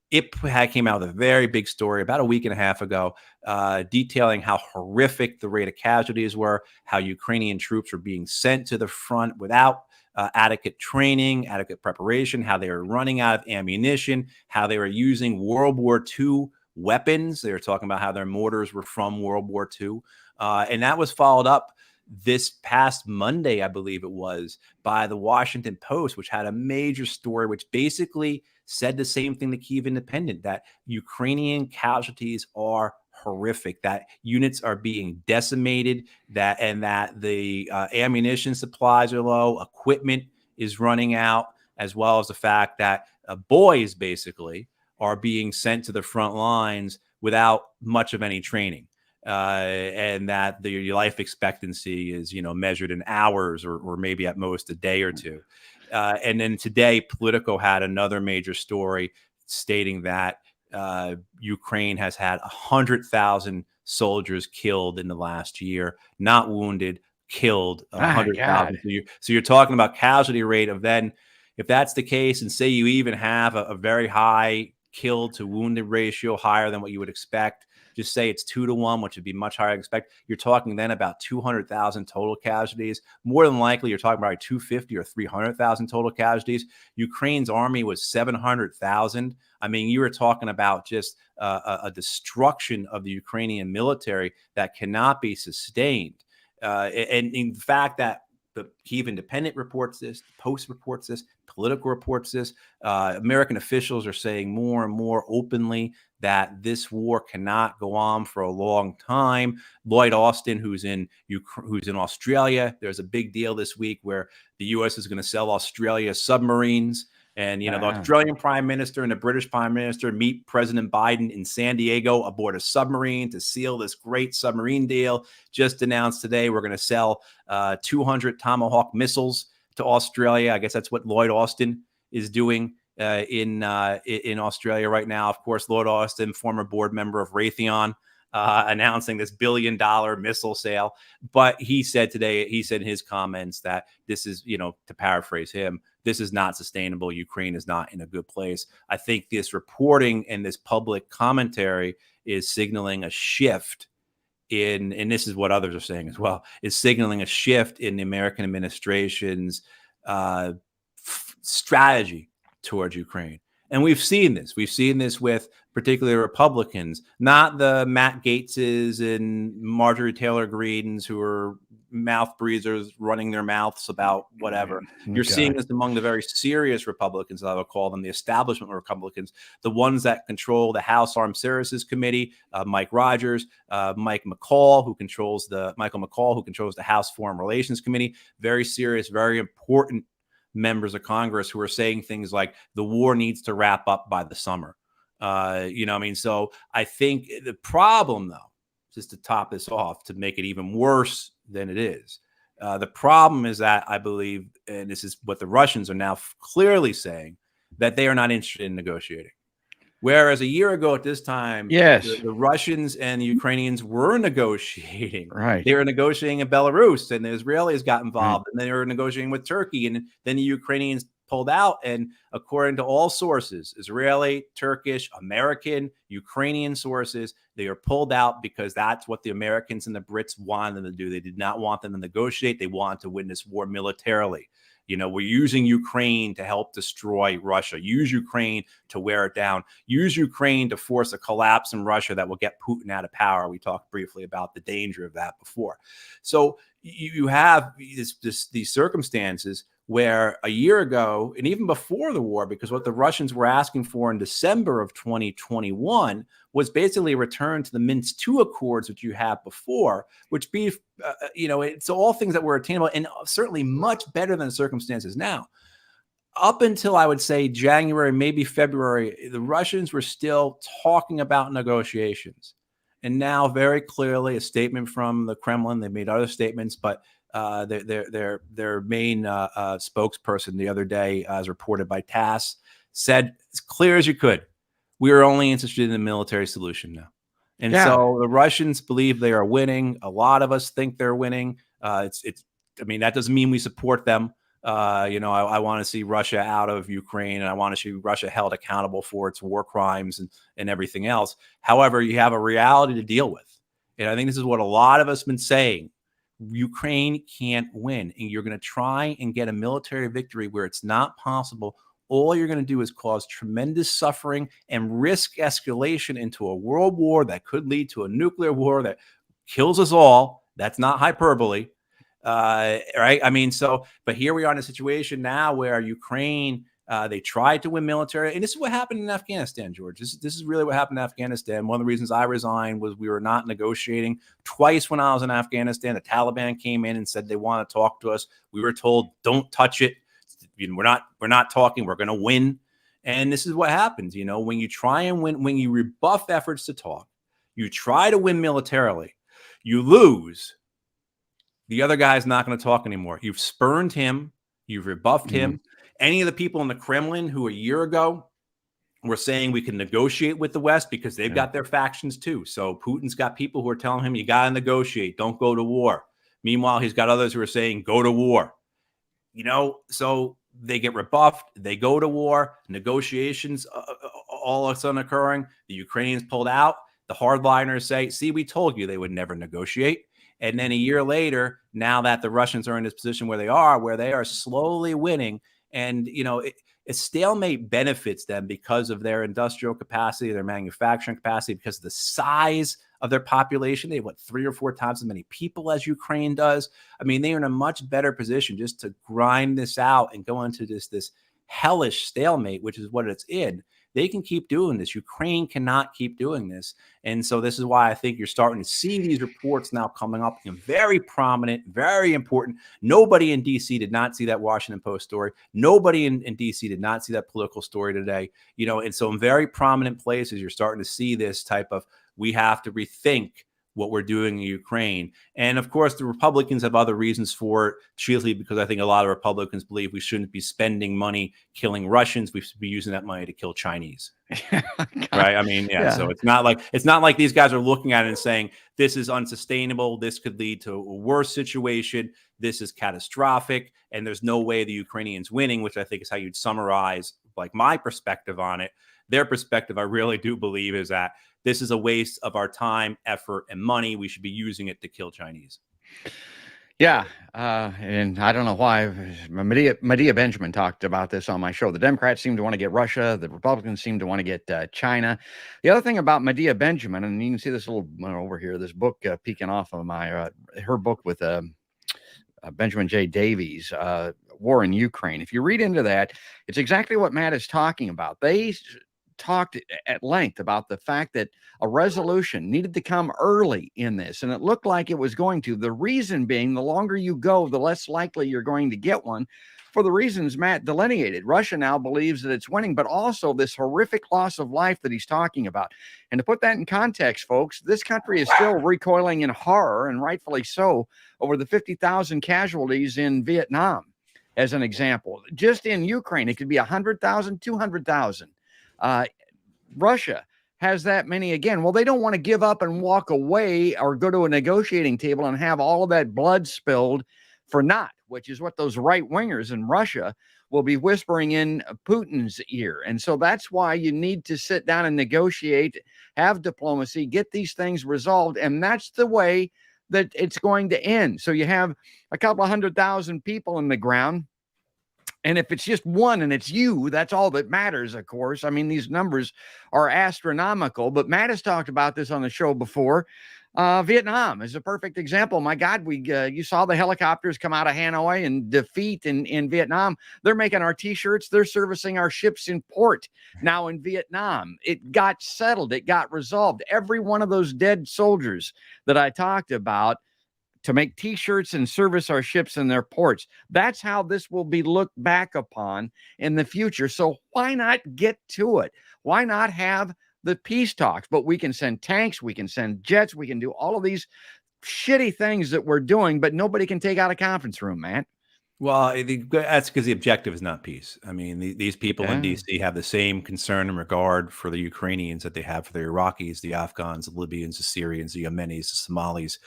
It came out with a very big story about a week and a half ago, detailing how horrific the rate of casualties were, how Ukrainian troops were being sent to the front without adequate training, adequate preparation, how they were running out of ammunition, how they were using World War II weapons. They were talking about how their mortars were from World War II. And that was followed up this past Monday, I believe it was, by the Washington Post, which had a major story, which basically said the same thing the Kyiv Independent, that Ukrainian casualties are horrific, that units are being decimated, that the ammunition supplies are low, equipment is running out, as well as the fact that boys basically are being sent to the front lines without much of any training. And that the life expectancy is, measured in hours or maybe at most a day or two. And then today, Politico had another major story stating that Ukraine has had 100,000 soldiers killed in the last year, not wounded, killed 100,000. So you're talking about casualty rate of then, if that's the case, and say you even have a very high killed to wounded ratio, higher than what you would expect, just say it's 2-to-1, which would be much higher than expect. You're talking then about 200,000 total casualties. More than likely, you're talking about 250 or 300,000 total casualties. Ukraine's army was 700,000. I mean, you were talking about just a destruction of the Ukrainian military that cannot be sustained. And in fact, that the Kyiv Independent reports this, the Post reports this, Politico reports this. American officials are saying more and more openly that this war cannot go on for a long time. Lloyd Austin, who's in Australia, there's a big deal this week where the U.S. is going to sell Australia submarines. And, the Australian Prime Minister and the British Prime Minister meet President Biden in San Diego aboard a submarine to seal this great submarine deal. Just announced today we're going to sell 200 Tomahawk missiles to Australia. I guess that's what Lloyd Austin is doing in Australia right now. Of course, Lloyd Austin, former board member of Raytheon, announcing this $1 billion missile sale. But he said today, in his comments that this is, to paraphrase him, this is not sustainable. Ukraine is not in a good place. I think this reporting and this public commentary is signaling a shift and this is what others are saying as well, is signaling a shift in the American administration's strategy towards Ukraine. And we've seen this. We've seen this with particularly Republicans, not the Matt Gaetzes and Marjorie Taylor Greens who are mouth breathers running their mouths about whatever. You're seeing this among the very serious Republicans, I would call them, the establishment Republicans, the ones that control the House Armed Services Committee, Mike Rogers, Michael McCaul, who controls the House Foreign Relations Committee. Very serious, very important members of Congress who are saying things like the war needs to wrap up by the summer. So I think the problem, though, just to top this off, to make it even worse than it is, the problem is that I believe, and this is what the Russians are now clearly saying, that they are not interested in negotiating. Whereas a year ago at this time, the Russians and the Ukrainians were negotiating. Right. They were negotiating in Belarus, and the Israelis got involved, and they were negotiating with Turkey, and then the Ukrainians pulled out. And according to all sources, Israeli, Turkish, American, Ukrainian sources, they are pulled out because that's what the Americans and the Brits wanted them to do. They did not want them to negotiate. They wanted to win this war militarily. We're using Ukraine to help destroy Russia. Use Ukraine to wear it down. Use Ukraine to force a collapse in Russia that will get Putin out of power. We talked briefly about the danger of that before. So you have these circumstances where a year ago, and even before the war, because what the Russians were asking for in December of 2021 was basically a return to the Minsk II Accords, which you had before, which it's all things that were attainable and certainly much better than the circumstances now. Up until, I would say, January, maybe February, the Russians were still talking about negotiations. And now, very clearly, a statement from the Kremlin, they made other statements, but their main spokesperson the other day, as reported by TASS, said as clear as you could, we are only interested in the military solution now. And so the Russians believe they are winning. A lot of us think they're winning. That doesn't mean we support them. I want to see Russia out of Ukraine, and I want to see Russia held accountable for its war crimes and everything else. However, you have a reality to deal with. And I think this is what a lot of us have been saying. Ukraine can't win, and you're going to try and get a military victory where it's not possible. All you're going to do is cause tremendous suffering and risk escalation into a world war that could lead to a nuclear war that kills us all. That's not hyperbole. Right? But here we are in a situation now where Ukraine, they tried to win military. And this is what happened in Afghanistan, George. This is really what happened in Afghanistan. One of the reasons I resigned was we were not negotiating. Twice when I was in Afghanistan, the Taliban came in and said they want to talk to us. We were told, don't touch it. We're not talking. We're going to win. And this is what happens. When you try and win, when you rebuff efforts to talk, you try to win militarily, you lose. The other guy's not going to talk anymore. You've spurned him. You've rebuffed him. Any of the people in the Kremlin who a year ago were saying we can negotiate with the West because they've got their factions too. So Putin's got people who are telling him, you got to negotiate. Don't go to war. Meanwhile, he's got others who are saying, go to war. So they get rebuffed. They go to war. Negotiations all of a sudden occurring. The Ukrainians pulled out. The hardliners say, see, we told you they would never negotiate. And then a year later, now that the Russians are in this position where they are slowly winning, and, a stalemate benefits them because of their industrial capacity, their manufacturing capacity, because of the size of their population. They have 3 or 4 times as many people as Ukraine does. They are in a much better position just to grind this out and go into this hellish stalemate, which is what it's in. they can keep doing this. Ukraine cannot keep doing this. And so this is why I think you're starting to see these reports now coming up, very prominent, very important. Nobody in DC did not see that Washington Post story. Nobody in DC did not see that Political story today. And so in very prominent places, you're starting to see this type of, we have to rethink what we're doing in Ukraine. And of course, the Republicans have other reasons for it, chiefly because I think a lot of Republicans believe we shouldn't be spending money killing Russians. We should be using that money to kill Chinese. Right. I mean, yeah. So it's not like these guys are looking at it and saying, this is unsustainable. This could lead to a worse situation. This is catastrophic. And there's no way the Ukrainians winning, which I think is how you'd summarize like my perspective on it. Their perspective, I really do believe, is that this is a waste of our time, effort, and money. We should be using it to kill Chinese. Yeah. And I don't know why. Medea Benjamin talked about this on my show. The Democrats seem to want to get Russia. The Republicans seem to want to get China. The other thing about Medea Benjamin, and you can see this little over here, this book peeking off of my her book with Benjamin J. Davies, War in Ukraine. If you read into that, it's exactly what Matt is talking about. They talked at length about the fact that a resolution needed to come early in this, and it looked like it was going to. The reason being, the longer you go, the less likely you're going to get one, for the reasons Matt delineated. Russia now believes that it's winning, but also this horrific loss of life that he's talking about. And to put that in context, folks, this country is still recoiling in horror, and rightfully so, over the 50,000 casualties in Vietnam, as an example. Just in Ukraine, it could be 100,000, 200,000. Russia has that many again. Well, they don't want to give up and walk away or go to a negotiating table and have all of that blood spilled for naught, which is what those right wingers in Russia will be whispering in Putin's ear. And so that's why you need to sit down and negotiate, have diplomacy, get these things resolved. And that's the way that it's going to end. So you have a couple of 100,000 people in the ground. And if it's just one and it's you, that's all that matters, of course. I mean, these numbers are astronomical, but Matt has talked about this on the show before. Vietnam is a perfect example. My God, you saw the helicopters come out of Hanoi and defeat in Vietnam. They're making our T-shirts. They're servicing our ships in port now in Vietnam. It got settled. It got resolved. Every one of those dead soldiers that I talked about to make T-shirts and service our ships in their ports. That's how this will be looked back upon in the future. So why not get to it? Why not have the peace talks? But we can send tanks, we can send jets, we can do all of these shitty things that we're doing, but nobody can take out a conference room, man. Well, that's because the objective is not peace. I mean, these people in DC have the same concern and regard for the Ukrainians that they have for the Iraqis, the Afghans, the Libyans, the Syrians, the Yemenis, the Somalis,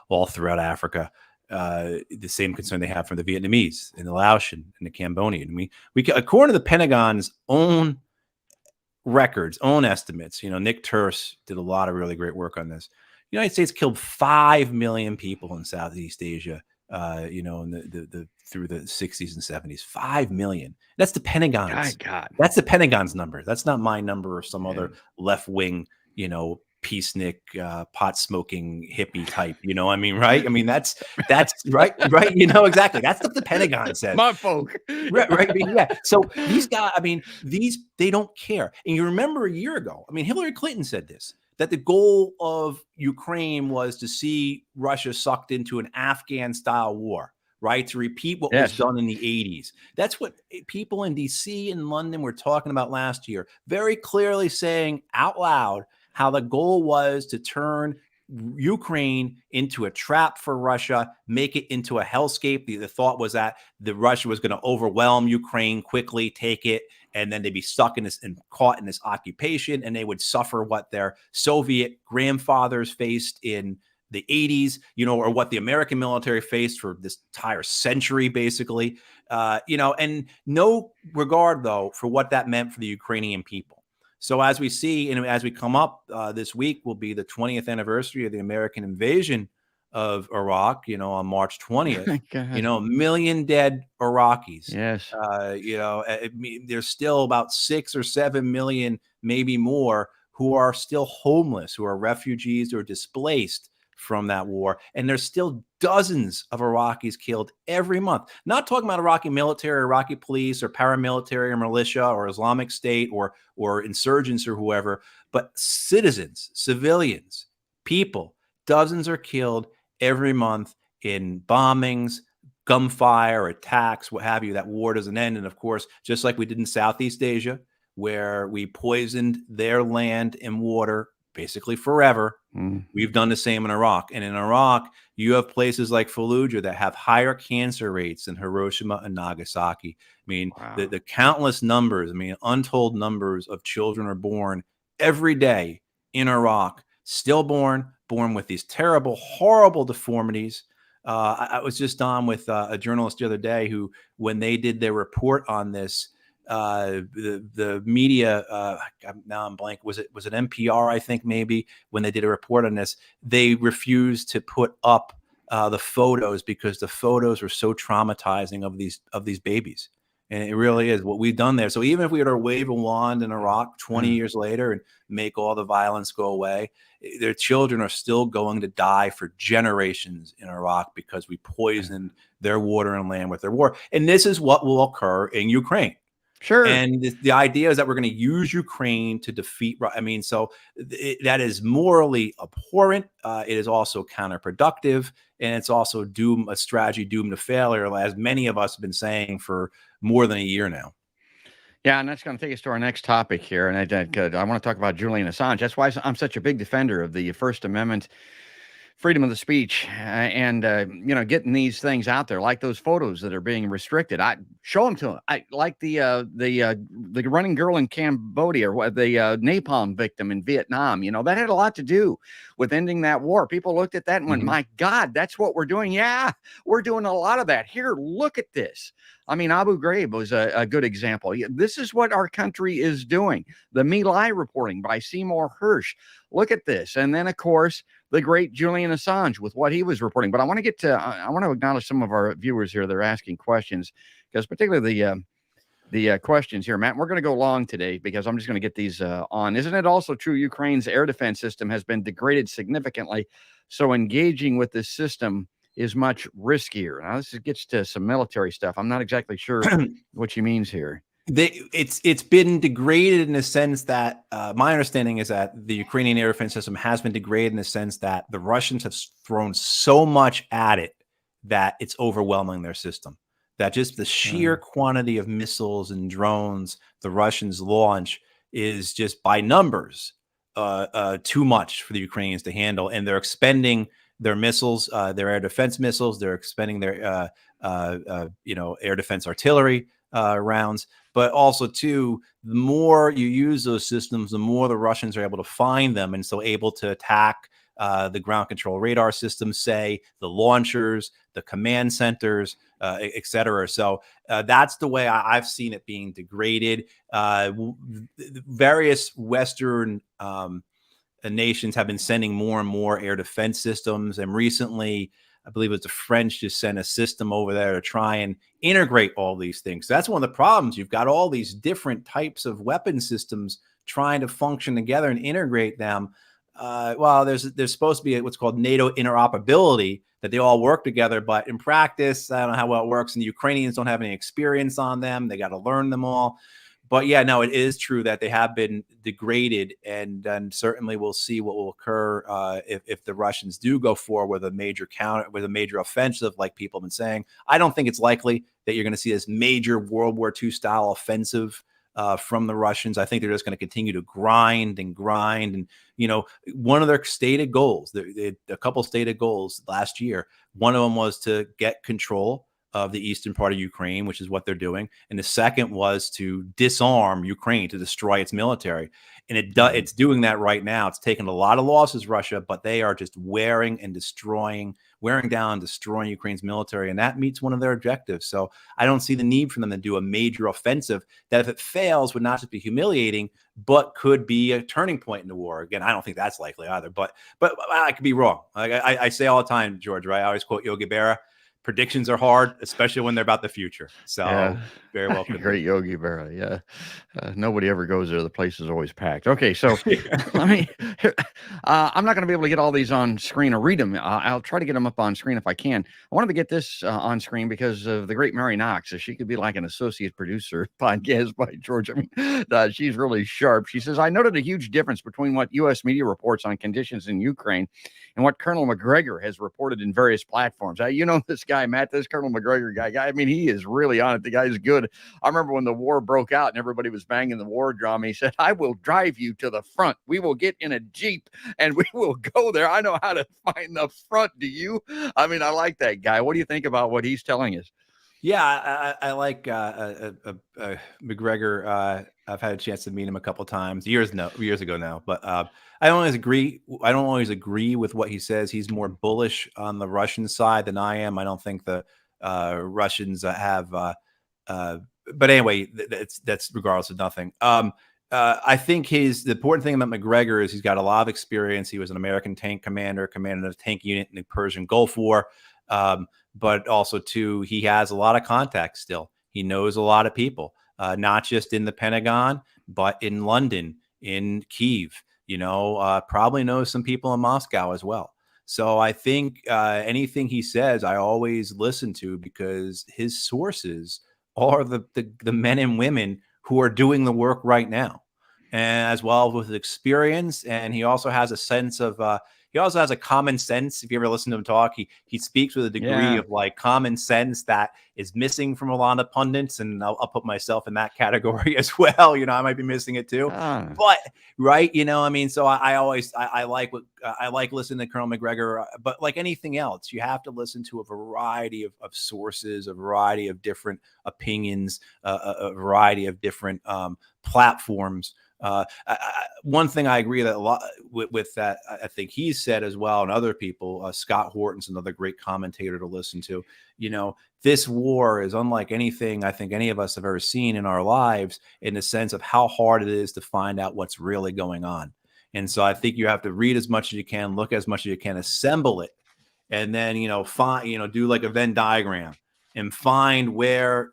all throughout Africa. The same concern they have for the Vietnamese and the Laotian and the Cambodian. We according to the Pentagon's own records, own estimates, Nick Turse did a lot of really great work on this. The United States killed 5 million people in Southeast Asia, in through the 60s and 70s. 5 million. That's the Pentagon's. God. That's the Pentagon's number. That's not my number or some other left wing, peacenik, pot smoking hippie type, I mean, right? I mean, that's right, exactly. That's what the Pentagon says. My folk. Right. Yeah. So these guys, I mean, they don't care. And you remember a year ago, I mean, Hillary Clinton said this, that the goal of Ukraine was to see Russia sucked into an Afghan style war, right? To repeat what was done in the 80s. That's what people in DC and London were talking about last year, very clearly saying out loud how the goal was to turn Ukraine into a trap for Russia, make it into a hellscape. The thought was that Russia was going to overwhelm Ukraine quickly, take it, and then they'd be stuck in this and caught in this occupation, and they would suffer what their Soviet grandfathers faced in the 80s, or what the American military faced for this entire century, basically, and no regard, though, for what that meant for the Ukrainian people. So as we see, and as we come up this week, will be the 20th anniversary of the American invasion of Iraq, on March 20th, a million dead Iraqis. Yes. There's still about 6 or 7 million, maybe more, who are still homeless, who are refugees or displaced from that war. And there's still dozens of Iraqis killed every month. Not talking about Iraqi military, Iraqi police, or paramilitary, or militia, or Islamic State, or insurgents, or whoever, but citizens, civilians, people. Dozens are killed every month in bombings, gunfire, attacks, what have you. That war doesn't end. And of course, just like we did in Southeast Asia, where we poisoned their land and water basically forever, we've done the same in Iraq. And in Iraq, you have places like Fallujah that have higher cancer rates than Hiroshima and Nagasaki. I mean, the countless numbers, I mean, untold numbers of children are born every day in Iraq, stillborn, born with these terrible, horrible deformities. I was just on with a journalist the other day who, when they did their report on this, the media, now I'm blank, was it NPR, I think, maybe, when they did a report on this, they refused to put up the photos because the photos were so traumatizing of these babies. And it really is what we've done there. So even if we were to wave a wand in Iraq 20 years later and make all the violence go away, their children are still going to die for generations in Iraq because we poisoned their water and land with their war. And this is what will occur in Ukraine. Sure. And the idea is that we're going to use Ukraine to defeat. I mean, so that is morally abhorrent. It is also counterproductive, and it's also a strategy doomed to failure, as many of us have been saying for more than a year now. Yeah, and that's going to take us to our next topic here. And I want to talk about Julian Assange. That's why I'm such a big defender of the First Amendment, freedom of the speech, and getting these things out there, like those photos that are being restricted. I show them to them. I like the running girl in Cambodia, or the napalm victim in Vietnam. That had a lot to do with ending that war. People looked at that and went, "My God, that's what we're doing." Yeah, we're doing a lot of that here. Look at this. I mean, Abu Ghraib was a good example. This is what our country is doing. The My Lai reporting by Seymour Hersh. Look at this. And then, of course, the great Julian Assange with what he was reporting. But I want to acknowledge some of our viewers here that are asking questions, because particularly the questions here, Matt, we're going to go long today because I'm just going to get these on. Isn't it also true Ukraine's air defense system has been degraded significantly? So engaging with this system is much riskier. Now, this gets to some military stuff. I'm not exactly sure what she means here. It's been degraded in the sense that my understanding is that the Ukrainian air defense system has been degraded in the sense that the Russians have thrown so much at it that it's overwhelming their system. That just the sheer quantity of missiles and drones the Russians launch is just by numbers too much for the Ukrainians to handle, and they're expending their missiles, their air defense missiles. They're expending their air defense artillery rounds. But also, too, the more you use those systems, the more the Russians are able to find them, and so able to attack the ground control radar systems, say the launchers, the command centers, et cetera. So that's the way I've seen it being degraded. Various Western nations have been sending more and more air defense systems, and recently, I believe it was the French just sent a system over there to try and integrate all these things. So that's one of the problems. You've got all these different types of weapon systems trying to function together and integrate them. There's supposed to be what's called NATO interoperability, that they all work together, but in practice, I don't know how well it works, and the Ukrainians don't have any experience on them. They got to learn them all. But yeah, no, it is true that they have been degraded, and certainly we'll see what will occur if the Russians do go forward with a major offensive, like people have been saying. I don't think it's likely that you're going to see this major World War II style offensive from the Russians. I think they're just going to continue to grind. And one of their stated goals, a couple stated goals last year, one of them was to get control of the eastern part of Ukraine, which is what they're doing. And the second was to disarm Ukraine, to destroy its military. And it's doing that right now. It's taken a lot of losses, Russia, but they are just wearing down and destroying Ukraine's military. And that meets one of their objectives. So I don't see the need for them to do a major offensive that, if it fails, would not just be humiliating, but could be a turning point in the war. Again, I don't think that's likely either, but I could be wrong. Like I say all the time, George, right? I always quote Yogi Berra. predictions are hard, especially when they're about the future. So very well could Great be. Yogi Berra. Yeah. Nobody ever goes there. The place is always packed. Okay. So let me, I'm not going to be able to get all these on screen or read them. I'll try to get them up on screen if I can. I wanted to get this on screen because of the great Mary Knox. She could be like an associate producer podcast by George. I mean, she's really sharp. She says, I noted a huge difference between what U.S. media reports on conditions in Ukraine and what Colonel McGregor has reported in various platforms. You know this guy, Matt, this Colonel McGregor guy. I mean, he is really on it. The guy's good. I remember when the war broke out and everybody was banging the war drum. He said, I will drive you to the front. We will get in a Jeep and we will go there. I know how to find the front. Do you? I mean, I like that guy. What do you think about what he's telling us? Yeah, I like McGregor. I've had a chance to meet him a couple times, years ago now. But I don't always agree. I don't always agree with what he says. He's more bullish on the Russian side than I am. I don't think the Russians have. But anyway, that's regardless of nothing. I think the important thing about McGregor is he's got a lot of experience. He was an American tank commander, commanded a tank unit in the Persian Gulf War. But also, too, he has a lot of contacts still. He knows a lot of people, not just in the Pentagon, but in London, in Kyiv, probably knows some people in Moscow as well. So I think anything he says, I always listen to because his sources are the men and women who are doing the work right now, and as well with experience. And he also has a sense of he also has a common sense. If you ever listen to him talk, he speaks with a degree of like common sense that is missing from a lot of pundits. And I'll put myself in that category as well. I might be missing it too, but right. I mean, so I like listening to Colonel McGregor, but like anything else, you have to listen to a variety of sources, a variety of different opinions, a variety of different platforms. One thing I agree that a lot with that, I think he's said as well, and other people, Scott Horton's another great commentator to listen to. This war is unlike anything I think any of us have ever seen in our lives, in the sense of how hard it is to find out what's really going on. And so I think you have to read as much as you can, look as much as you can, assemble it, and then find do like a Venn diagram and find where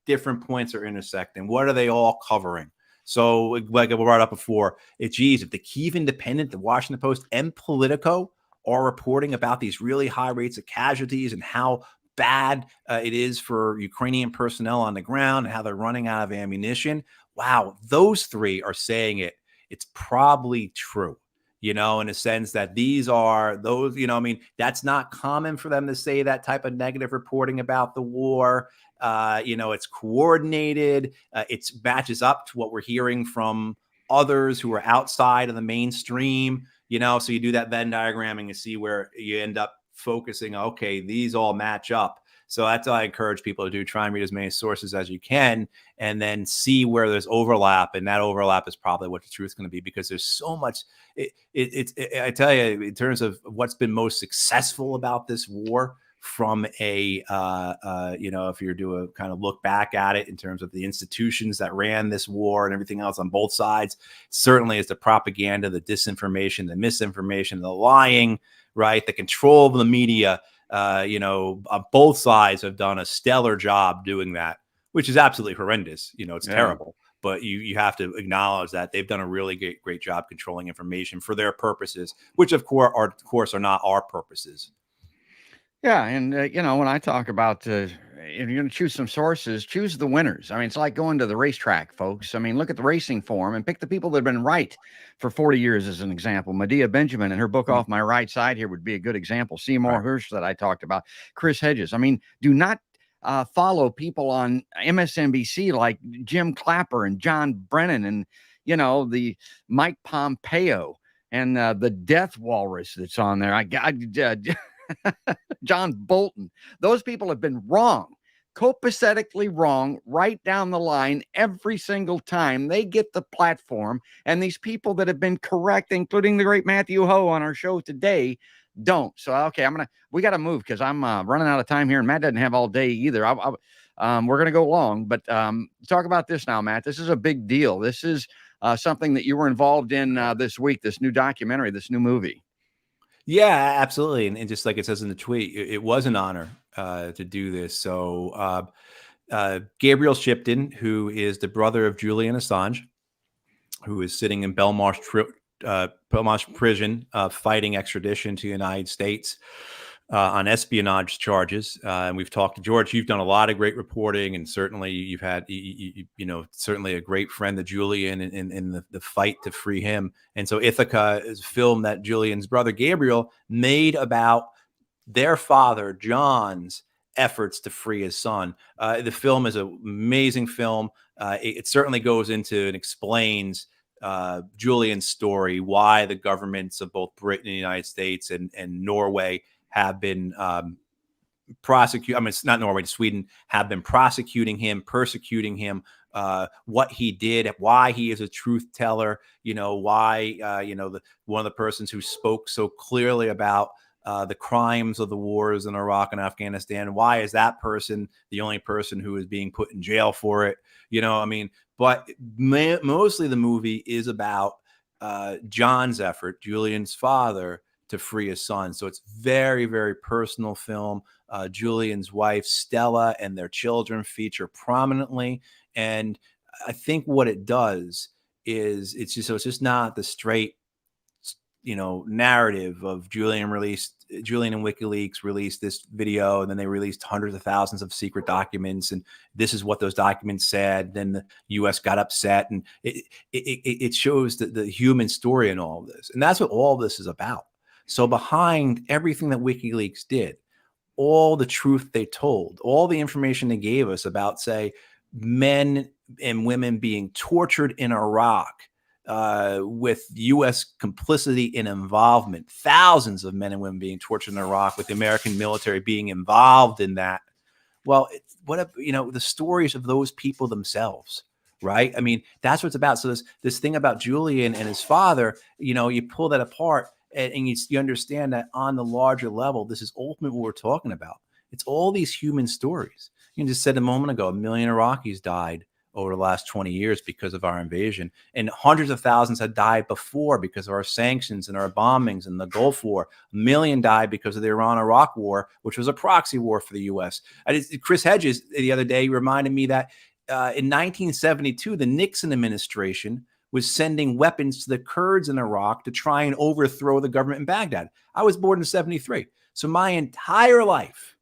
different points are intersecting. What are they all covering? So, like I brought up before, if the Kyiv Independent, the Washington Post, and Politico are reporting about these really high rates of casualties and how bad it is for Ukrainian personnel on the ground and how they're running out of ammunition. Wow, those three are saying it. It's probably true, in a sense that these are those, I mean, that's not common for them to say that type of negative reporting about the war. It's coordinated. It matches up to what we're hearing from others who are outside of the mainstream, so you do that Venn diagramming and see where you end up focusing. Okay, these all match up. So that's what I encourage people to do. Try and read as many sources as you can and then see where there's overlap. And that overlap is probably what the truth is going to be, because there's so much. I tell you, in terms of what's been most successful about this war, from a, if you're doing a kind of look back at it in terms of the institutions that ran this war and everything else on both sides, certainly is the propaganda, the disinformation, the misinformation, the lying, right? The control of the media, both sides have done a stellar job doing that, which is absolutely horrendous. It's terrible, but you have to acknowledge that they've done a really great job controlling information for their purposes, which of course are not our purposes. Yeah, and when I talk about if you're going to choose some sources, choose the winners. I mean, it's like going to the racetrack, folks. I mean, look at the racing form and pick the people that have been right for 40 years as an example. Medea Benjamin and her book Off My Right Side here would be a good example. Seymour Hersh that I talked about, Chris Hedges. I mean, do not follow people on MSNBC like Jim Clapper and John Brennan and, the Mike Pompeo and the Death Walrus that's on there. John Bolton. Those people have been wrong, copacetically wrong, right down the line every single time they get the platform. And these people that have been correct, including the great Matthew Hoh on our show today, don't. So, okay, we got to move because I'm running out of time here, and Matt doesn't have all day either. We're going to go long, but talk about this now, Matt. This is a big deal. This is something that you were involved in this week, this new documentary, this new movie. Yeah, absolutely. And just like it says in the tweet, it was an honor to do this. So Gabriel Shipton, who is the brother of Julian Assange, who is sitting in Belmarsh prison fighting extradition to the United States on espionage charges. And we've talked to George. You've done a lot of great reporting, and certainly you've had, certainly a great friend of Julian in the fight to free him. And so Ithaca is a film that Julian's brother Gabriel made about their father, John's efforts to free his son. The film is an amazing film. It certainly goes into and explains Julian's story, why the governments of both Britain and the United States and Norway have been it's not Norway, Sweden, have been prosecuting him, persecuting him, what he did, why he is a truth teller, why, one of the persons who spoke so clearly about the crimes of the wars in Iraq and Afghanistan. Why is that person the only person who is being put in jail for it? But mostly the movie is about John's effort, Julian's father, to free his son. So it's very, very personal film. Julian's wife, Stella, and their children feature prominently. And I think what it does is it's just not the straight, narrative of Julian and WikiLeaks released this video, and then they released hundreds of thousands of secret documents, and this is what those documents said. Then the U.S. got upset, and it shows the human story in all of this, and that's what all this is about. So behind everything that WikiLeaks did, all the truth they told, all the information they gave us about, say, men and women being tortured in Iraq, with U.S. complicity and involvement, thousands of men and women being tortured in Iraq, with the American military being involved in that. Well, the stories of those people themselves, right? I mean, that's what it's about. So this thing about Julian and his father, you pull that apart and you understand that on the larger level, this is ultimately what we're talking about. It's all these human stories. You just said a moment ago, 1 million Iraqis died over the last 20 years because of our invasion, and hundreds of thousands had died before because of our sanctions and our bombings and the Gulf War. 1 million died because of the Iran-Iraq war, which was a proxy war for the U.S. Chris Hedges the other day reminded me that in 1972, the Nixon administration was sending weapons to the Kurds in Iraq to try and overthrow the government in Baghdad. I was born in 73. So my entire life,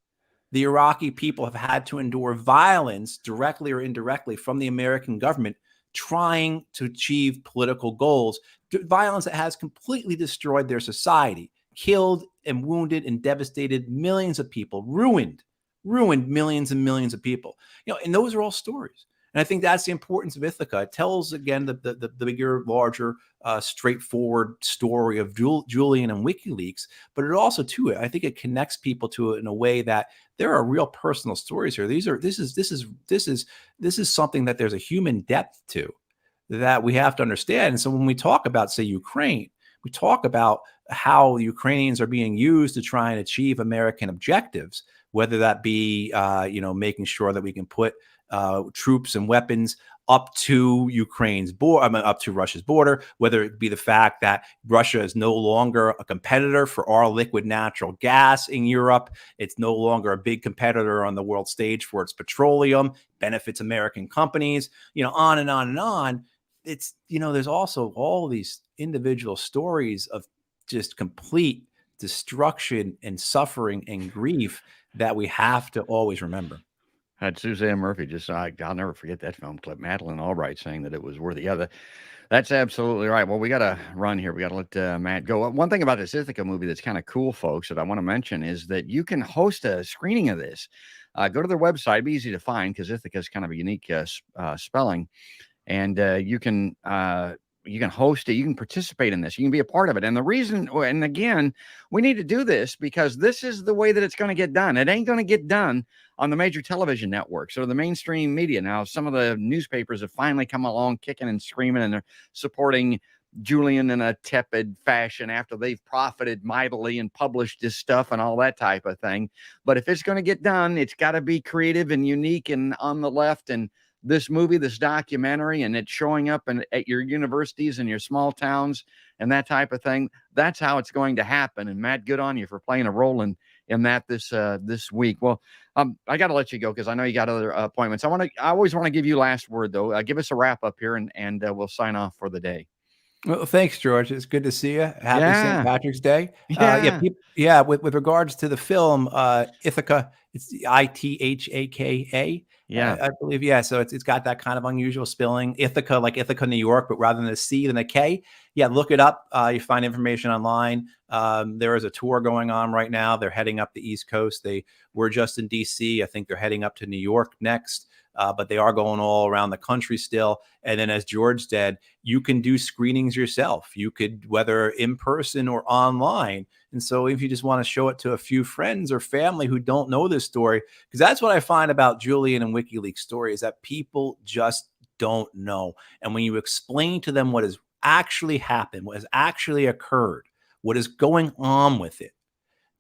the Iraqi people have had to endure violence directly or indirectly from the American government trying to achieve political goals, violence that has completely destroyed their society, killed and wounded and devastated millions of people, ruined millions and millions of people. And those are all stories. And I think that's the importance of Ithaca. It tells, again, the bigger, larger, straightforward story of Julian and WikiLeaks. But it also, too, I think it connects people to it in a way that there are real personal stories here. This is something that there's a human depth to that we have to understand. And so when we talk about, say, Ukraine, we talk about how the Ukrainians are being used to try and achieve American objectives, whether that be, making sure that we can put troops and weapons up to up to Russia's border, whether it be the fact that Russia is no longer a competitor for our liquid natural gas in Europe. It's no longer a big competitor on the world stage for its petroleum, benefits American companies, on and on and on. It's, there's also all these individual stories of just complete destruction and suffering and grief that we have to always remember. Had Suzanne Murphy I'll never forget that film clip. Madeleine Albright saying that it was worthy of it. That's absolutely right. Well, we got to run here. We got to let Matt go. One thing about this Ithaca movie that's kind of cool, folks, that I want to mention is that you can host a screening of this. Go to their website. It'd be easy to find because Ithaca is kind of a unique spelling. And you can host it. You can participate in this. You can be a part of it. And the reason, and again, we need to do this because this is the way that it's going to get done. It ain't going to get done on the major television networks or the mainstream media. Now, some of the newspapers have finally come along kicking and screaming, and they're supporting Julian in a tepid fashion after they've profited mightily and published this stuff and all that type of thing. But if it's going to get done, it's got to be creative and unique and on the left and this movie, this documentary, and it's showing up at your universities and your small towns and that type of thing. That's how it's going to happen. And Matt, good on you for playing a role in that this week. Well, I got to let you go because I know you got other appointments. I always want to give you last word though. Give us a wrap up here, and we'll sign off for the day. Well, thanks, George. It's good to see you. Happy St. Patrick's Day. Yeah. With regards to the film, Ithaca, it's Ithaka. Yeah. I believe. Yeah. So it's got that kind of unusual spelling, Ithaca, like Ithaca, New York, but rather than a C than a K. Yeah. Look it up. You find information online. There is a tour going on right now. They're heading up the East Coast. They were just in DC. I think they're heading up to New York next. But they are going all around the country still. And then, as George said, you can do screenings yourself. You could, whether in person or online. And so if you just want to show it to a few friends or family who don't know this story, because that's what I find about Julian and WikiLeaks story is that people just don't know. And when you explain to them what has actually happened, what has actually occurred, what is going on with it,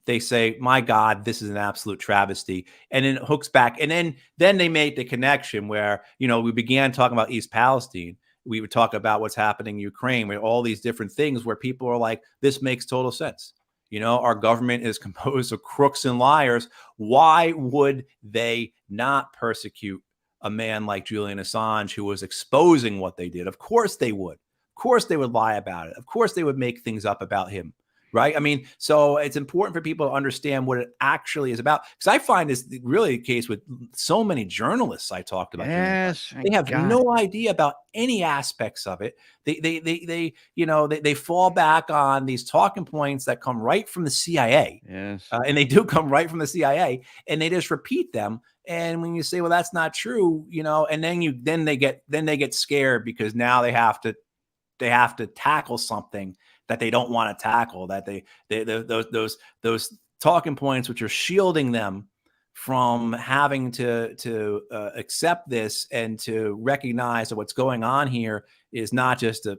they say, my God, this is an absolute travesty. And then it hooks back. And then they made the connection where, we began talking about East Palestine. We would talk about what's happening in Ukraine, where all these different things where people are like, this makes total sense. Our government is composed of crooks and liars. Why would they not persecute a man like Julian Assange who was exposing what they did? Of course they would. Of course they would lie about it. Of course they would make things up about him. Right. I mean, so it's important for people to understand what it actually is about. Because I find this really the case with so many journalists I talked about. Yes, they have no idea about any aspects of it. They fall back on these talking points that come right from the CIA. Yes. And they do come right from the CIA, and they just repeat them. And when you say, well, that's not true, and then they get scared because now they have to tackle something that they don't want to tackle, that those talking points, which are shielding them from having to accept this and to recognize that what's going on here is not just a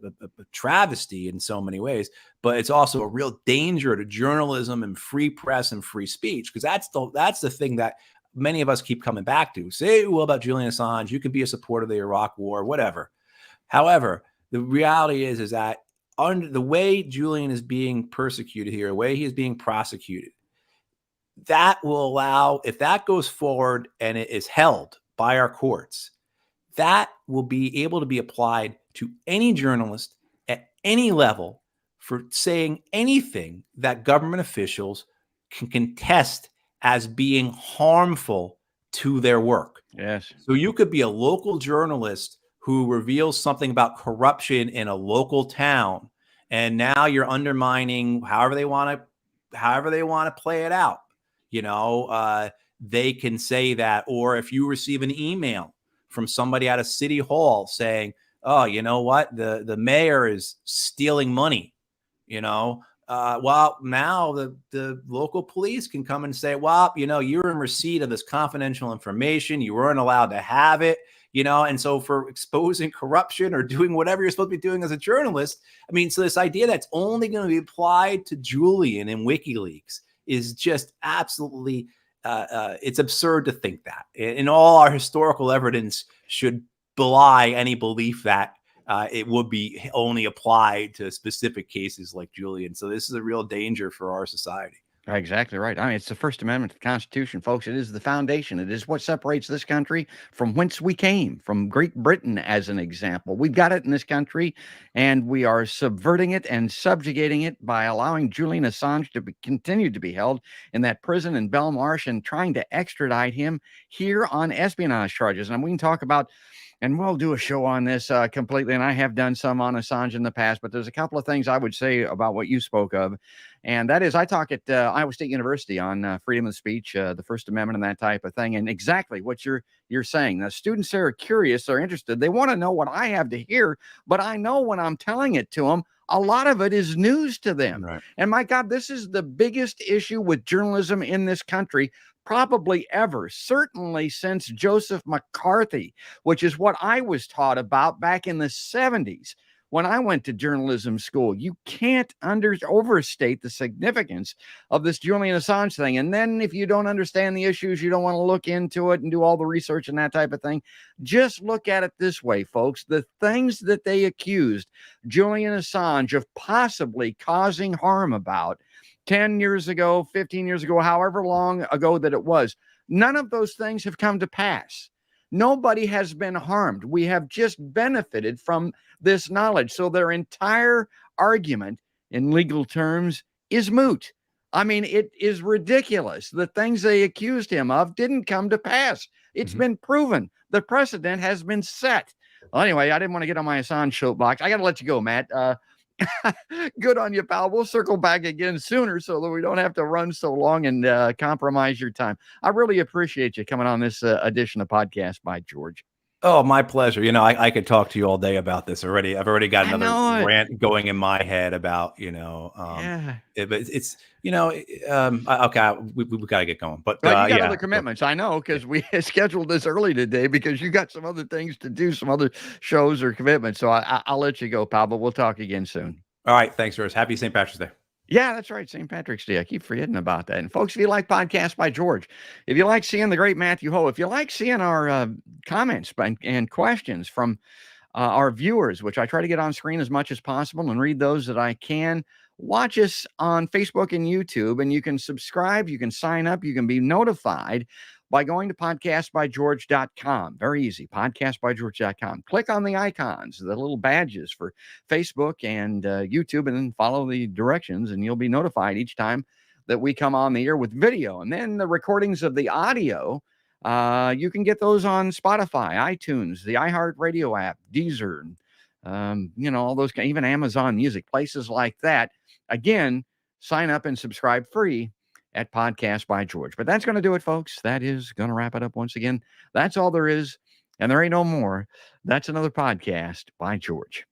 travesty in so many ways, but it's also a real danger to journalism and free press and free speech. Because that's the thing that many of us keep coming back to. Say, well, about Julian Assange, you can be a supporter of the Iraq War, whatever. However, the reality is that under the way Julian is being persecuted here, the way he is being prosecuted, that will allow, if that goes forward and it is held by our courts, that will be able to be applied to any journalist at any level for saying anything that government officials can contest as being harmful to their work. Yes. So you could be a local journalist who reveals something about corruption in a local town, and now you're undermining however they want to play it out. They can say that. Or if you receive an email from somebody at a city hall saying, oh, you know what, the mayor is stealing money, well, now the local police can come and say, well, you're in receipt of this confidential information. You weren't allowed to have it. And so for exposing corruption or doing whatever you're supposed to be doing as a journalist, I mean, so this idea that's only going to be applied to Julian and WikiLeaks is just absolutely, it's absurd to think that. And all our historical evidence should belie any belief that it would be only applied to specific cases like Julian. So this is a real danger for our society. Exactly right. I mean, it's the First Amendment to the Constitution, folks. It is the foundation. It is what separates this country from whence we came, from Great Britain, as an example. We've got it in this country, and we are subverting it and subjugating it by allowing Julian Assange to continue to be held in that prison in Belmarsh and trying to extradite him here on espionage charges. And we can talk about, and we'll do a show on this completely, and I have done some on Assange in the past, but there's a couple of things I would say about what you spoke of. And that is, I talk at Iowa State University on freedom of speech, the First Amendment, and that type of thing. And exactly what you're saying. The students there are curious, they're interested. They want to know what I have to hear, but I know when I'm telling it to them, a lot of it is news to them. Right. And my God, this is the biggest issue with journalism in this country, probably ever, certainly since Joseph McCarthy, which is what I was taught about back in the 70s. when I went to journalism school. You can't overstate the significance of this Julian Assange thing. And then if you don't understand the issues, you don't want to look into it and do all the research and that type of thing. Just look at it this way, folks. The things that they accused Julian Assange of possibly causing harm about 10 years ago, 15 years ago, however long ago that it was, none of those things have come to pass. Nobody has been harmed. We have just benefited from this knowledge. So their entire argument in legal terms is moot. I mean, it is ridiculous. The things they accused him of didn't come to pass. It's been proven. The precedent has been set. Well, anyway, I didn't want to get on my Assange soapbox. I got to let you go, Matt. Good on you, pal. We'll circle back again sooner so that we don't have to run so long and compromise your time. I really appreciate you coming on this edition of Podcast by George. Oh, my pleasure. I could talk to you all day about this already. I've already got another rant going in my head about, Yeah. but it's, okay, we got to get going. But you got other commitments. I know, because we scheduled this early today because you got some other things to do, some other shows or commitments. So I'll let you go, pal, but we'll talk again soon. All right. Thanks, George. Happy St. Patrick's Day. Yeah, that's right. St. Patrick's Day. I keep forgetting about that. And folks, if you like Podcast by George, if you like seeing the great Matthew Hoh, if you like seeing our comments and questions from our viewers, which I try to get on screen as much as possible and read those that I can, watch us on Facebook and YouTube, and you can subscribe, you can sign up, you can be notified by going to podcastbygeorge.com. Very easy, podcastbygeorge.com. Click on the icons, the little badges for Facebook and YouTube, and then follow the directions, and you'll be notified each time that we come on the air with video. And then the recordings of the audio, you can get those on Spotify, iTunes, the iHeartRadio app, Deezer, all those, even Amazon Music, places like that. Again, sign up and subscribe free at Podcast by George. But that's going to do it, folks. That is going to wrap it up once again. That's all there is, and there ain't no more. That's another Podcast by George.